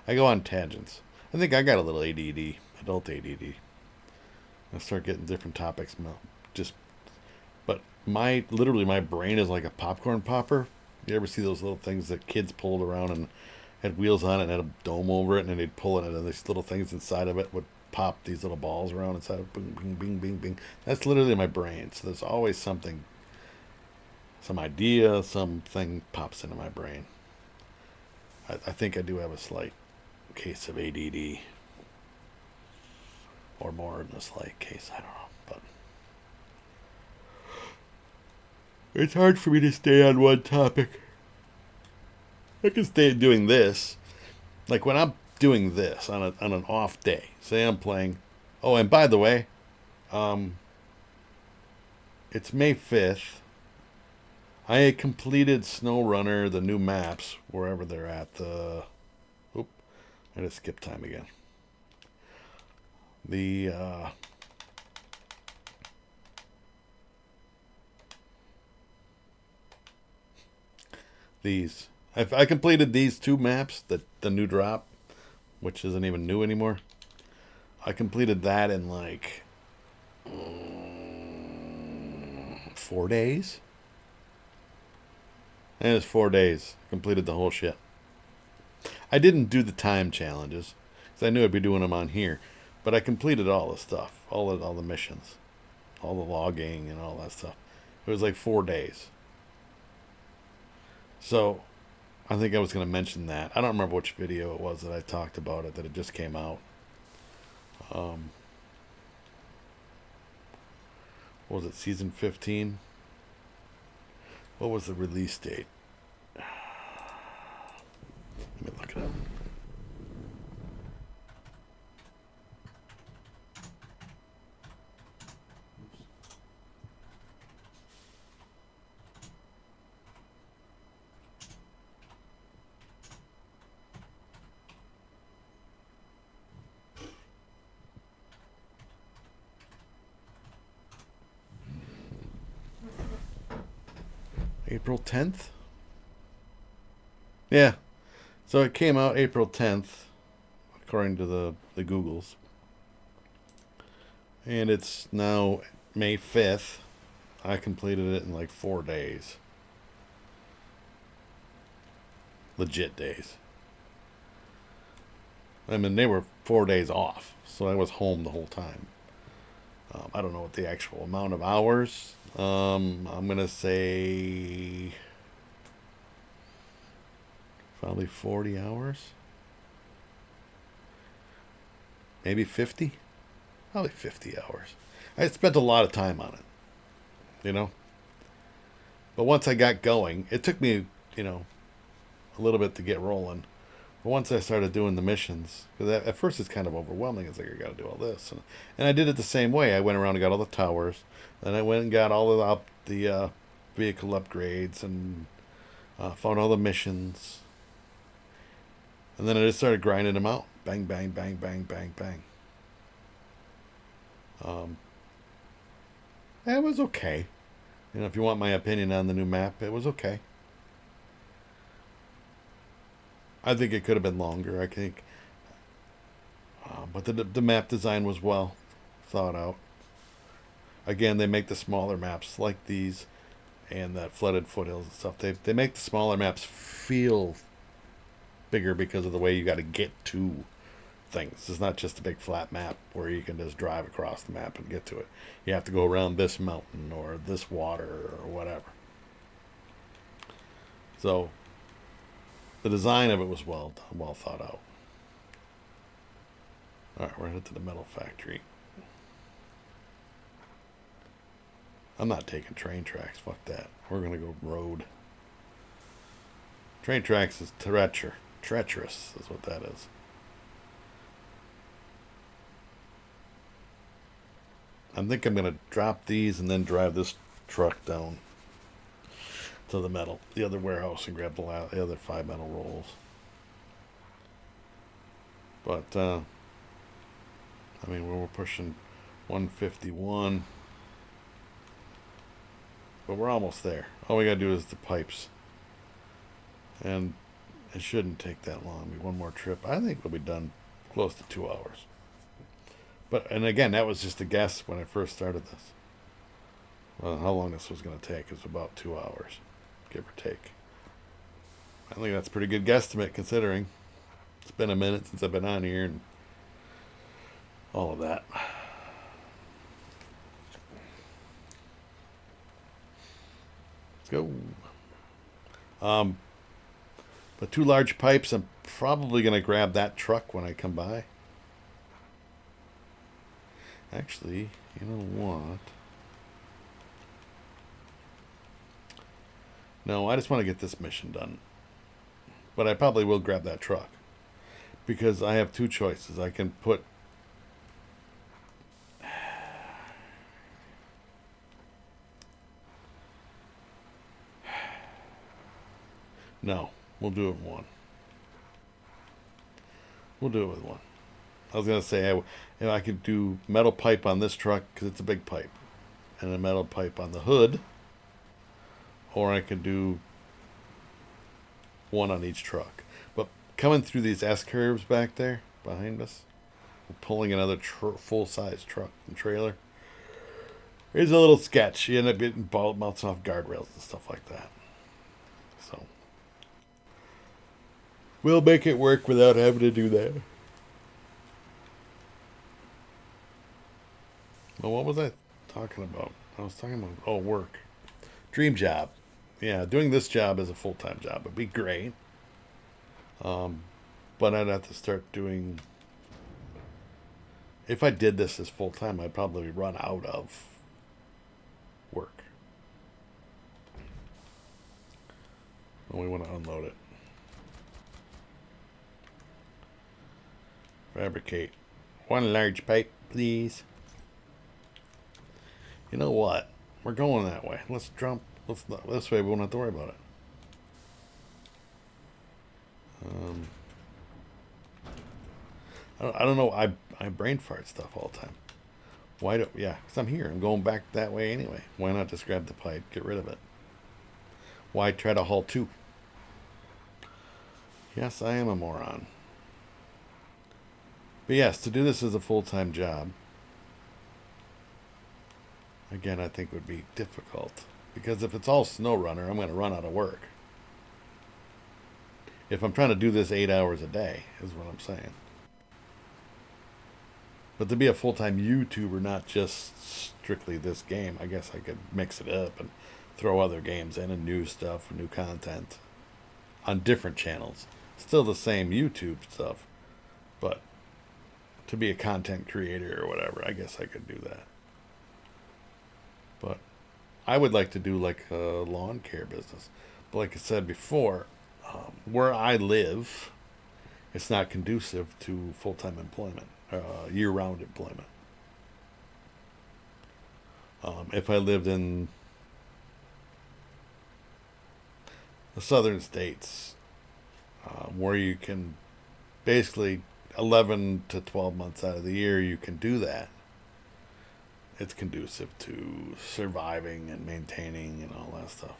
I go on tangents. I think I got a little ADD, adult ADD. I start getting different topics. But literally my brain is like a popcorn popper. You ever see those little things that kids pulled around and had wheels on it and had a dome over it, and then they'd pull it and these little things inside of it would pop these little balls around inside of it. Bing, bing, bing, bing, bing. That's literally my brain. So there's always something, some idea, something pops into my brain. I think I do have a slight case of ADD. Or more than a slight case, I don't know. But it's hard for me to stay on one topic. I can stay doing this. Like when I'm doing this on an off day. Say I'm playing. Oh, and by the way, it's May 5th. I completed Snowrunner, the new maps, wherever they're at. Oop, I just skipped time again. I completed these 2 maps, the new drop, which isn't even new anymore. I completed that in like 4 days. And it was 4 days. Completed the whole shit. I didn't do the time challenges because I knew I'd be doing them on here, but I completed all the stuff, all the missions, all the logging and all that stuff. It was like 4 days. So I think I was going to mention that. I don't remember which video it was that I talked about it, that it just came out. What was it, season 15? What was the release date? Let me look it up. April 10th? Yeah. So it came out April 10th, according to the Googles. And it's now May 5th. I completed it in like 4 days. Legit days. I mean, they were 4 days off, so I was home the whole time. I don't know what the actual amount of hours. I'm going to say probably 40 hours. Maybe 50. Probably 50 hours. I spent a lot of time on it, you know. But once I got going, it took me, a little bit to get rolling. But once I started doing the missions, because at first it's kind of overwhelming. It's like, I got to do all this. And I did it the same way. I went around and got all the towers. Then I went and got all of the vehicle upgrades and found all the missions. And then I just started grinding them out. Bang, bang, bang, bang, bang, bang. It was okay. You know, if you want my opinion on the new map, it was okay. I think it could have been longer. I think, but the map design was well thought out. Again, they make the smaller maps like these, and that flooded foothills and stuff. They make the smaller maps feel bigger because of the way you got to get to things. It's not just a big flat map where you can just drive across the map and get to it. You have to go around this mountain or this water or whatever. So the design of it was well thought out. All right, we're headed to the metal factory. I'm not taking train tracks. Fuck that. We're gonna go road. Train tracks is treacherous is what that is. I think I'm gonna drop these and then drive this truck down to the other warehouse, and grab the other 5 metal rolls. But I mean, we're pushing 151. But we're almost there. All we gotta do is the pipes. And it shouldn't take that long. Maybe one more trip. I think we'll be done close to 2 hours. But, and again, that was just a guess when I first started this. Well, how long this was going to take is about 2 hours, give or take. I think that's a pretty good guesstimate considering it's been a minute since I've been on here and all of that. Let's go. The 2 large pipes, I'm probably going to grab that truck when I come by. Actually, you know what? No, I just want to get this mission done. But I probably will grab that truck. Because I have 2 choices. I can put... No, we'll do it in one. We'll do it with one. I was going to say, I could do metal pipe on this truck because it's a big pipe. And a metal pipe on the hood. Or I could do one on each truck. But coming through these S-curves back there behind us, we're pulling another full-size truck and trailer. It's a little sketch. You end up getting bouncing off guardrails and stuff like that. So we'll make it work without having to do that. Well, what was I talking about? I was talking about, work. Dream job. Yeah, doing this job as a full-time job would be great. But I'd have to start doing... If I did this as full-time, I'd probably run out of work. And we want to unload it. Fabricate. 1 large pipe, please. You know what? We're going that way. Let's jump. This way we won't have to worry about it. I don't know. I brain fart stuff all the time. Why do? Yeah, because I'm here. I'm going back that way anyway. Why not just grab the pipe, get rid of it? Why try to haul 2? Yes, I am a moron. But yes, to do this as a full-time job, again, I think would be difficult. Because if it's all Snowrunner, I'm going to run out of work. If I'm trying to do this 8 hours a day, is what I'm saying. But to be a full-time YouTuber, not just strictly this game, I guess I could mix it up and throw other games in and new stuff, new content on different channels. Still the same YouTube stuff, but to be a content creator or whatever, I guess I could do that. But I would like to do like a lawn care business. But like I said before, where I live it's not conducive to full-time employment, year-round employment. If I lived in the southern states, where you can basically 11 to 12 months out of the year you can do that, it's conducive to surviving and maintaining and all that stuff.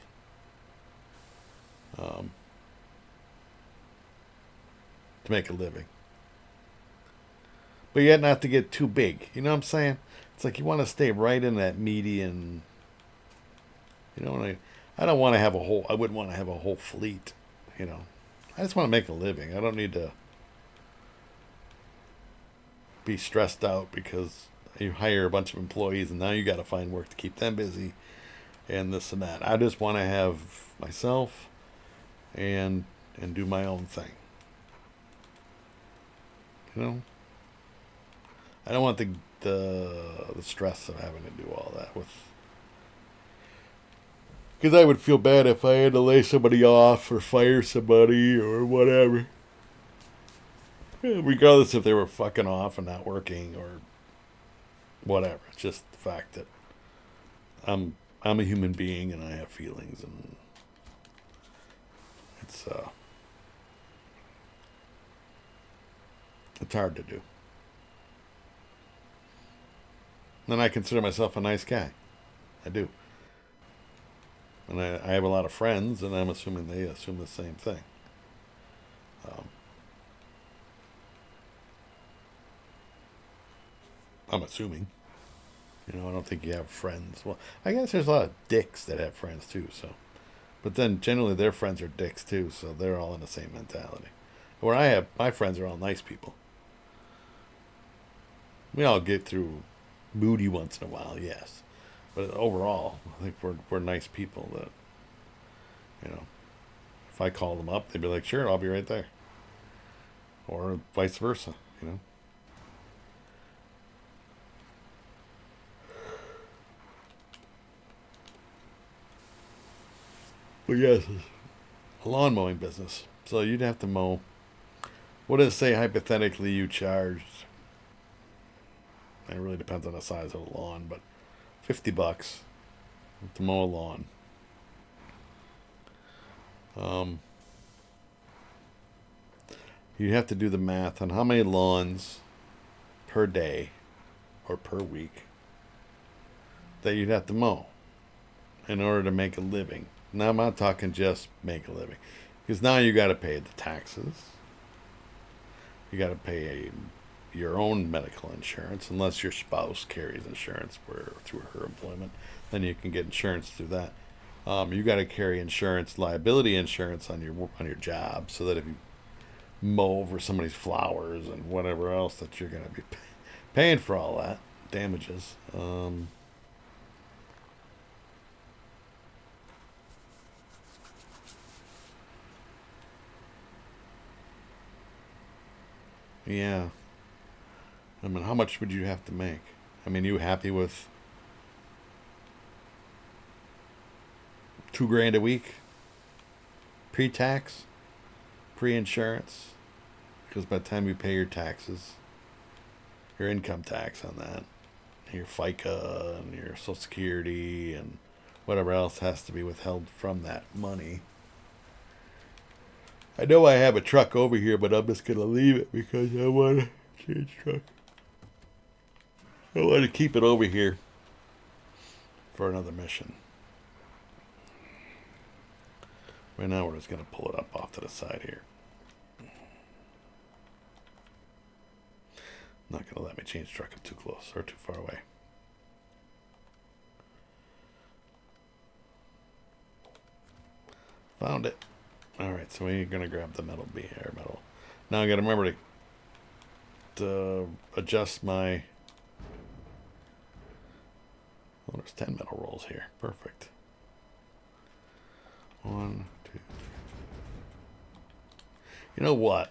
To make a living. But yet not to get too big. You know what I'm saying? It's like you want to stay right in that median. You know, I don't want to have a whole, I wouldn't want to have a whole fleet, you know. I just want to make a living. I don't need to be stressed out because you hire a bunch of employees and now you got to find work to keep them busy and this and that. I just want to have myself and do my own thing. You know, I don't want the stress of having to do all that with, because I would feel bad if I had to lay somebody off or fire somebody or whatever. Regardless if they were fucking off and not working or whatever. It's just the fact that I'm a human being and I have feelings, and it's hard to do. And I consider myself a nice guy. I do. And I have a lot of friends, and I'm assuming they assume the same thing. I'm assuming. You know, I don't think you have friends. Well, I guess there's a lot of dicks that have friends too, so. But then generally their friends are dicks too, so they're all in the same mentality. Where I have, my friends are all nice people. We all get through moody once in a while, yes. But overall, I think we're nice people that, you know, if I call them up, they'd be like, sure, I'll be right there. Or vice versa, you know. But yes, a lawn mowing business. So you'd have to mow. What does it say hypothetically you charged? It really depends on the size of the lawn, but $50 to mow a lawn. You have to do the math on how many lawns per day or per week that you'd have to mow in order to make a living. Now I'm not talking just make a living, because now you got to pay the taxes. You got to pay your own medical insurance, unless your spouse carries insurance through her employment. Then you can get insurance through that. You got to carry insurance, liability insurance on your job, so that if you mow over somebody's flowers and whatever else, that you're going to be paying for all that damages. Yeah. I mean, how much would you have to make? I mean, you happy with $2,000 a week, pre-tax, pre-insurance? Because by the time you pay your taxes, your income tax on that, your FICA and your Social Security and whatever else has to be withheld from that money. I know I have a truck over here, but I'm just going to leave it because I want to change truck. I want to keep it over here for another mission. Right now we're just going to pull it up off to the side here. Not going to let me change truck. I'm too close or too far away. Found it. Alright, so we're going to grab the metal air metal. Now I got to remember to adjust my... Oh, there's 10 metal rolls here. Perfect. 1, 2, 3. You know what?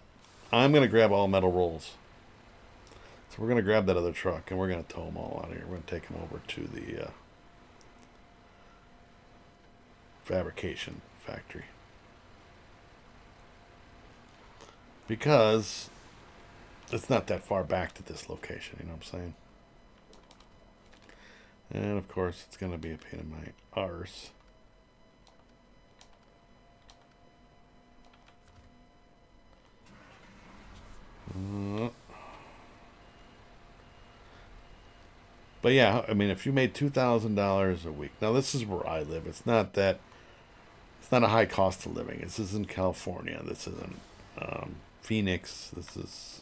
I'm going to grab all metal rolls. So we're going to grab that other truck and we're going to tow them all out of here. We're going to take them over to the fabrication factory. because it's not that far back to this location. You know what I'm saying? And of course, it's going to be a pain in my arse. But yeah, I mean, if you made $2,000 a week, now this is where I live. It's not that. It's not a high cost of living. This isn't California. This isn't Phoenix. This is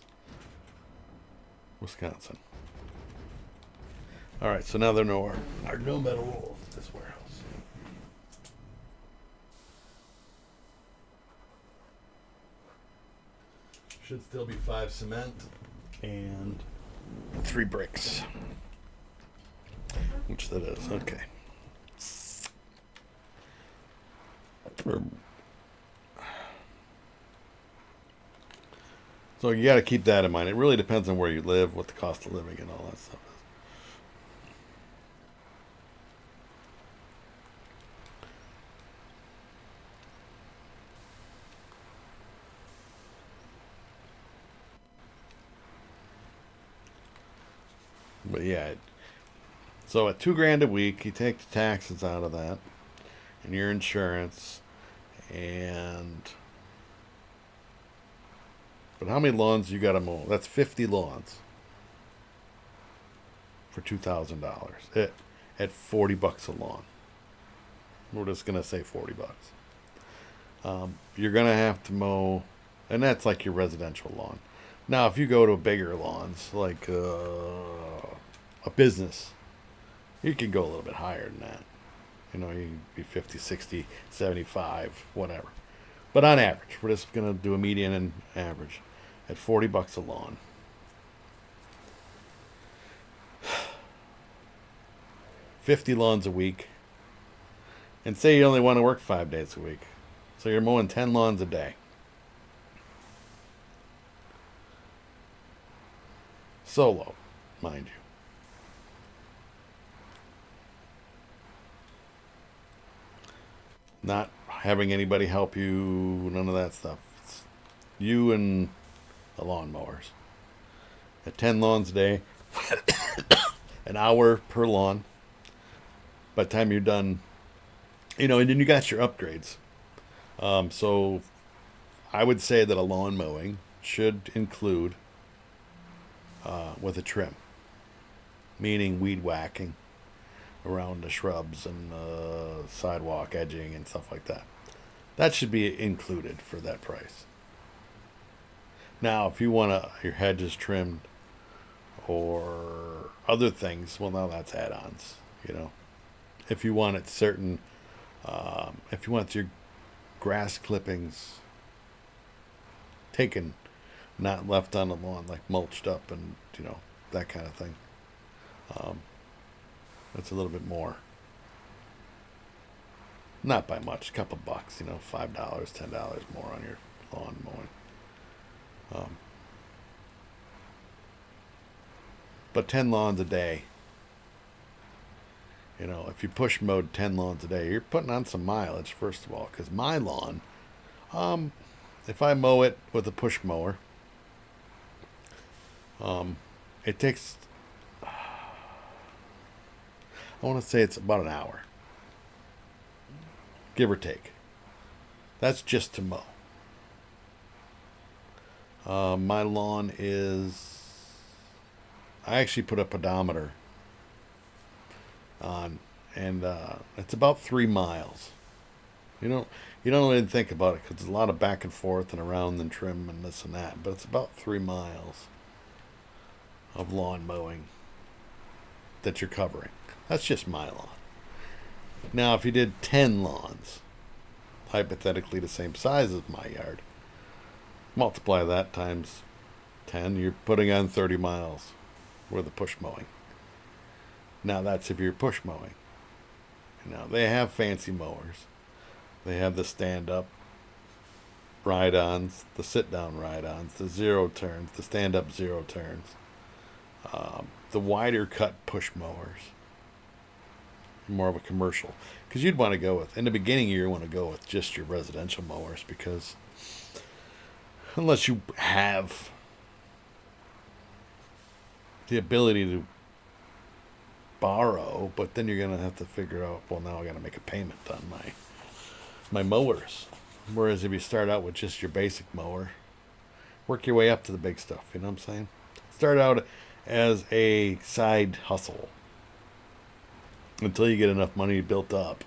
Wisconsin. All right, so now there are no metal rolls at this warehouse. Should still be 5 cement and 3 bricks. Which that is. Okay. So you got to keep that in mind. It really depends on where you live, what the cost of living and all that stuff is. But yeah, so at $2,000 a week, you take the taxes out of that, and your insurance, and but how many lawns you got to mow? That's 50 lawns for $2,000 at $40 a lawn. We're just gonna say $40. You're gonna have to mow, and that's like your residential lawn. Now, if you go to bigger lawns, like a business, you can go a little bit higher than that. You know, you can be 50, 60, 75, whatever. But on average, we're just going to do a median and average at $40 a lawn. $50 lawns a week. And say you only want to work 5 days a week. So you're mowing 10 lawns a day. Solo, mind you. Not having anybody help you, none of that stuff. It's you and the lawnmowers. At 10 lawns a day, an hour per lawn. By the time you're done, and then you got your upgrades. So I would say that a lawn mowing should include with a trim, meaning weed whacking around the shrubs and sidewalk edging and stuff like that. That should be included for that price. Now, if you want your hedges trimmed or other things, well, now that's add-ons. If you want it certain, if you want your grass clippings taken, not left on the lawn, like mulched up and that kind of thing. That's a little bit more. Not by much, a couple bucks, $5, $10 more on your lawn mowing. But 10 lawns a day, if you push mowed 10 lawns a day, you're putting on some mileage, first of all, because my lawn, if I mow it with a push mower, it takes, I want to say it's about an hour, give or take. That's just to mow. My lawn I actually put a pedometer on, and it's about 3 miles. You don't even think about it because there's a lot of back and forth and around and trim and this and that, but it's about 3 miles of lawn mowing that you're covering. That's just my lawn. Now, if you did 10 lawns, hypothetically the same size as my yard, multiply that times 10, you're putting on 30 miles worth of push mowing. Now, that's if you're push mowing. They have fancy mowers. They have the stand-up ride-ons, the sit-down ride-ons, the zero turns, the stand-up zero turns, the wider cut push mowers. More of a commercial. Because you'd want to go with, in the beginning, you want to go with just your residential mowers because unless you have the ability to borrow, but then you're gonna have to figure out, well, now I gotta make a payment on my mowers. Whereas if you start out with just your basic mower, work your way up to the big stuff, you know what I'm saying? Start out as a side hustle until you get enough money built up.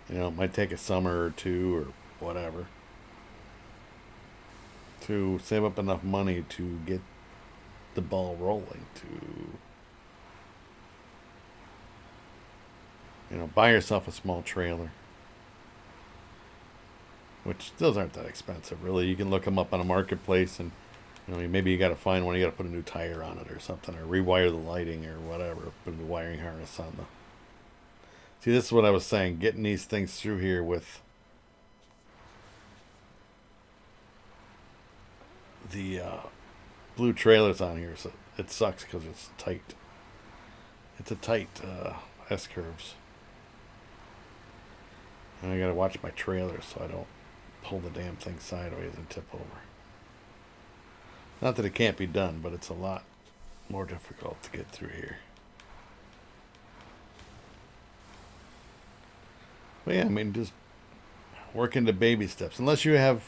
You know, it might take a summer or two or whatever to save up enough money to get the ball rolling, to, you know, buy yourself a small trailer, which those aren't that expensive, really. You can look them up on a marketplace, and you know, maybe you got to find one. You got to put a new tire on it or something, or rewire the lighting or whatever. Put a new wiring harness on the. See, this is what I was saying. Getting these things through here with the blue trailers on here, so it sucks because it's tight. It's a tight S curves, and I got to watch my trailer so I don't pull the damn thing sideways and tip over. Not that it can't be done, but it's a lot more difficult to get through here. But yeah, I mean, just work into baby steps. Unless you have,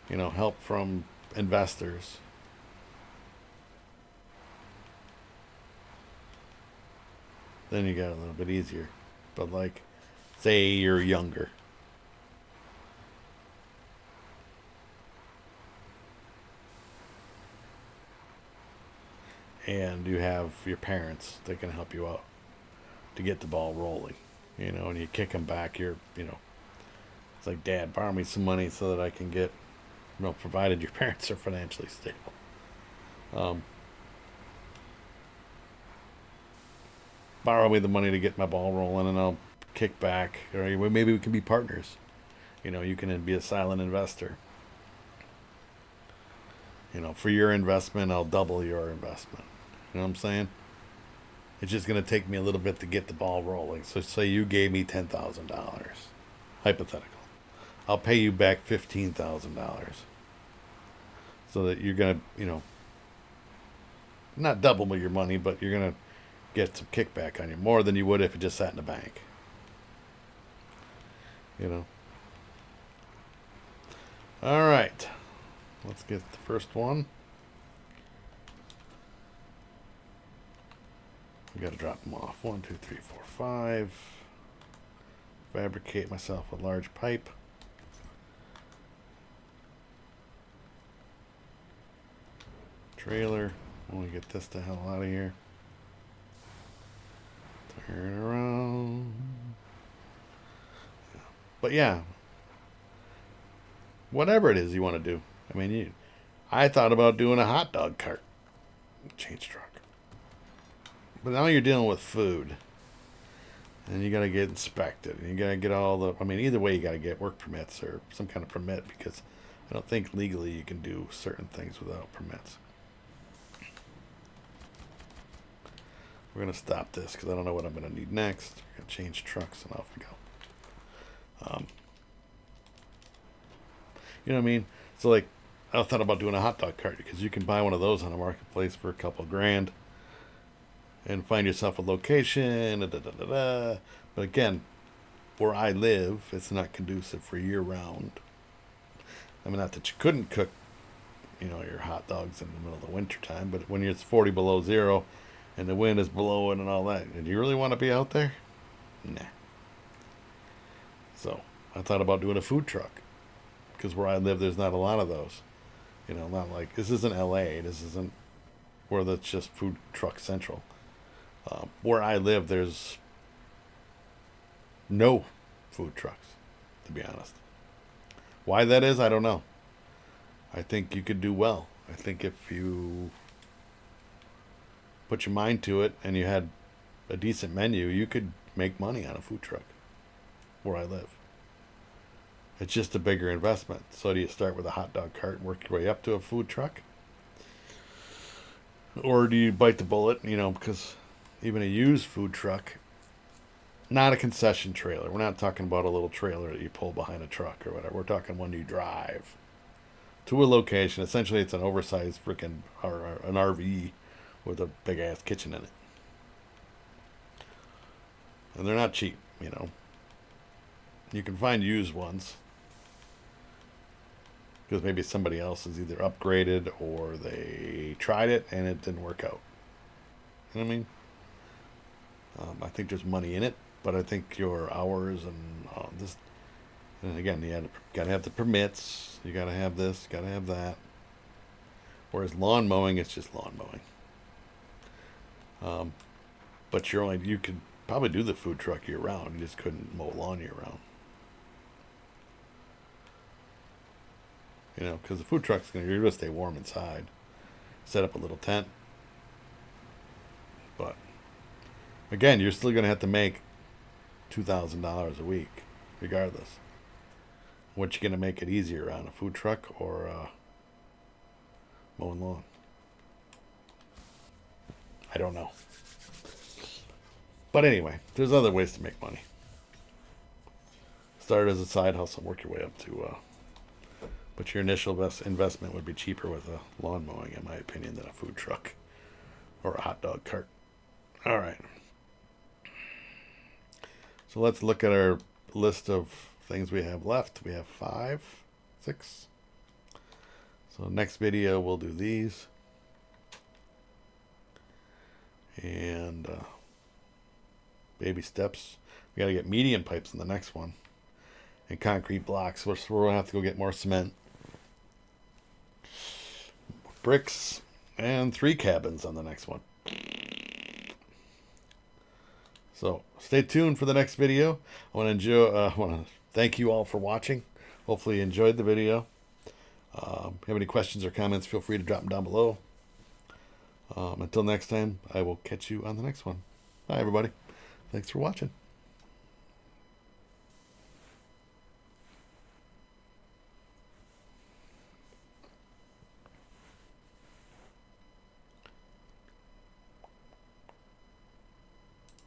you know, help from investors. Then you got a little bit easier. But like, say you're younger. And you have your parents that can help you out to get the ball rolling, you know, and you kick them back. You're, you know, it's like, Dad, borrow me some money so that I can get, you know, provided your parents are financially stable. Borrow me the money to get my ball rolling, and I'll kick back. Or maybe we can be partners. You know, you can be a silent investor. You know, for your investment, I'll double your investment. You know what I'm saying? It's just going to take me a little bit to get the ball rolling. So say you gave me $10,000, hypothetical. I'll pay you back $15,000. So that you're going to, you know, not double your money, but you're going to get some kickback on you. More than you would if it just sat in the bank. You know? All right. Let's get the first one. We got to drop them off. 1, 2, 3, 4, 5. Fabricate myself a large pipe. Trailer. I want to get this the hell out of here. Turn around. But yeah, whatever it is you want to do. I mean, I thought about doing a hot dog cart, change truck. But now you're dealing with food, and you got to get inspected, and you got to get all the. I mean, either way, you got to get work permits or some kind of permit, because I don't think legally you can do certain things without permits. We're gonna stop this because I don't know what I'm gonna need next. We're gonna change trucks, and off we go. You know what I mean? So like, I thought about doing a hot dog cart, because you can buy one of those on a marketplace for a couple grand and find yourself a location. But again, where I live, it's not conducive for year round. I mean, not that you couldn't cook, you know, your hot dogs in the middle of the winter time, but when it's 40 below zero and the wind is blowing and all that, do you really want to be out there? Nah. So I thought about doing a food truck, because where I live, there's not a lot of those. You know, not like, this isn't LA. This isn't where that's just food truck central. Where I live, there's no food trucks, to be honest. Why that is, I don't know. I think you could do well. I think if you put your mind to it and you had a decent menu, you could make money on a food truck where I live. It's just a bigger investment. So do you start with a hot dog cart and work your way up to a food truck? Or do you bite the bullet, you know, because even a used food truck, not a concession trailer. We're not talking about a little trailer that you pull behind a truck or whatever. We're talking one you drive. to a location. Essentially, it's an oversized freaking or an RV with a big ass kitchen in it, and they're not cheap. You know, you can find used ones because maybe somebody else has either upgraded or they tried it and it didn't work out. You know what I mean? I think there's money in it, but I think your hours and this, and again, you gotta have the permits. You gotta have this, gotta have that. Whereas lawn mowing, it's just lawn mowing. But you could probably do the food truck year round. You just couldn't mow lawn year round. You know, because the food truck's you're gonna stay warm inside. Set up a little tent, but again, you're still gonna have to make $2,000 a week, regardless. What you gonna make it easier on, a food truck or mowing lawn? I don't know. But anyway, there's other ways to make money. Start as a side hustle, work your way up to. But your initial investment would be cheaper with a lawn mowing, in my opinion, than a food truck or a hot dog cart. All right. So let's look at our list of things we have left. We have 5, 6. So next video we'll do these. And baby steps. We got to get median pipes in the next one. And concrete blocks. We're going to have to go get more cement. Bricks. And 3 cabins on the next one. So stay tuned for the next video. I want to thank you all for watching. Hopefully you enjoyed the video. If you have any questions or comments, feel free to drop them down below. Until next time, I will catch you on the next one. Bye, everybody. Thanks for watching.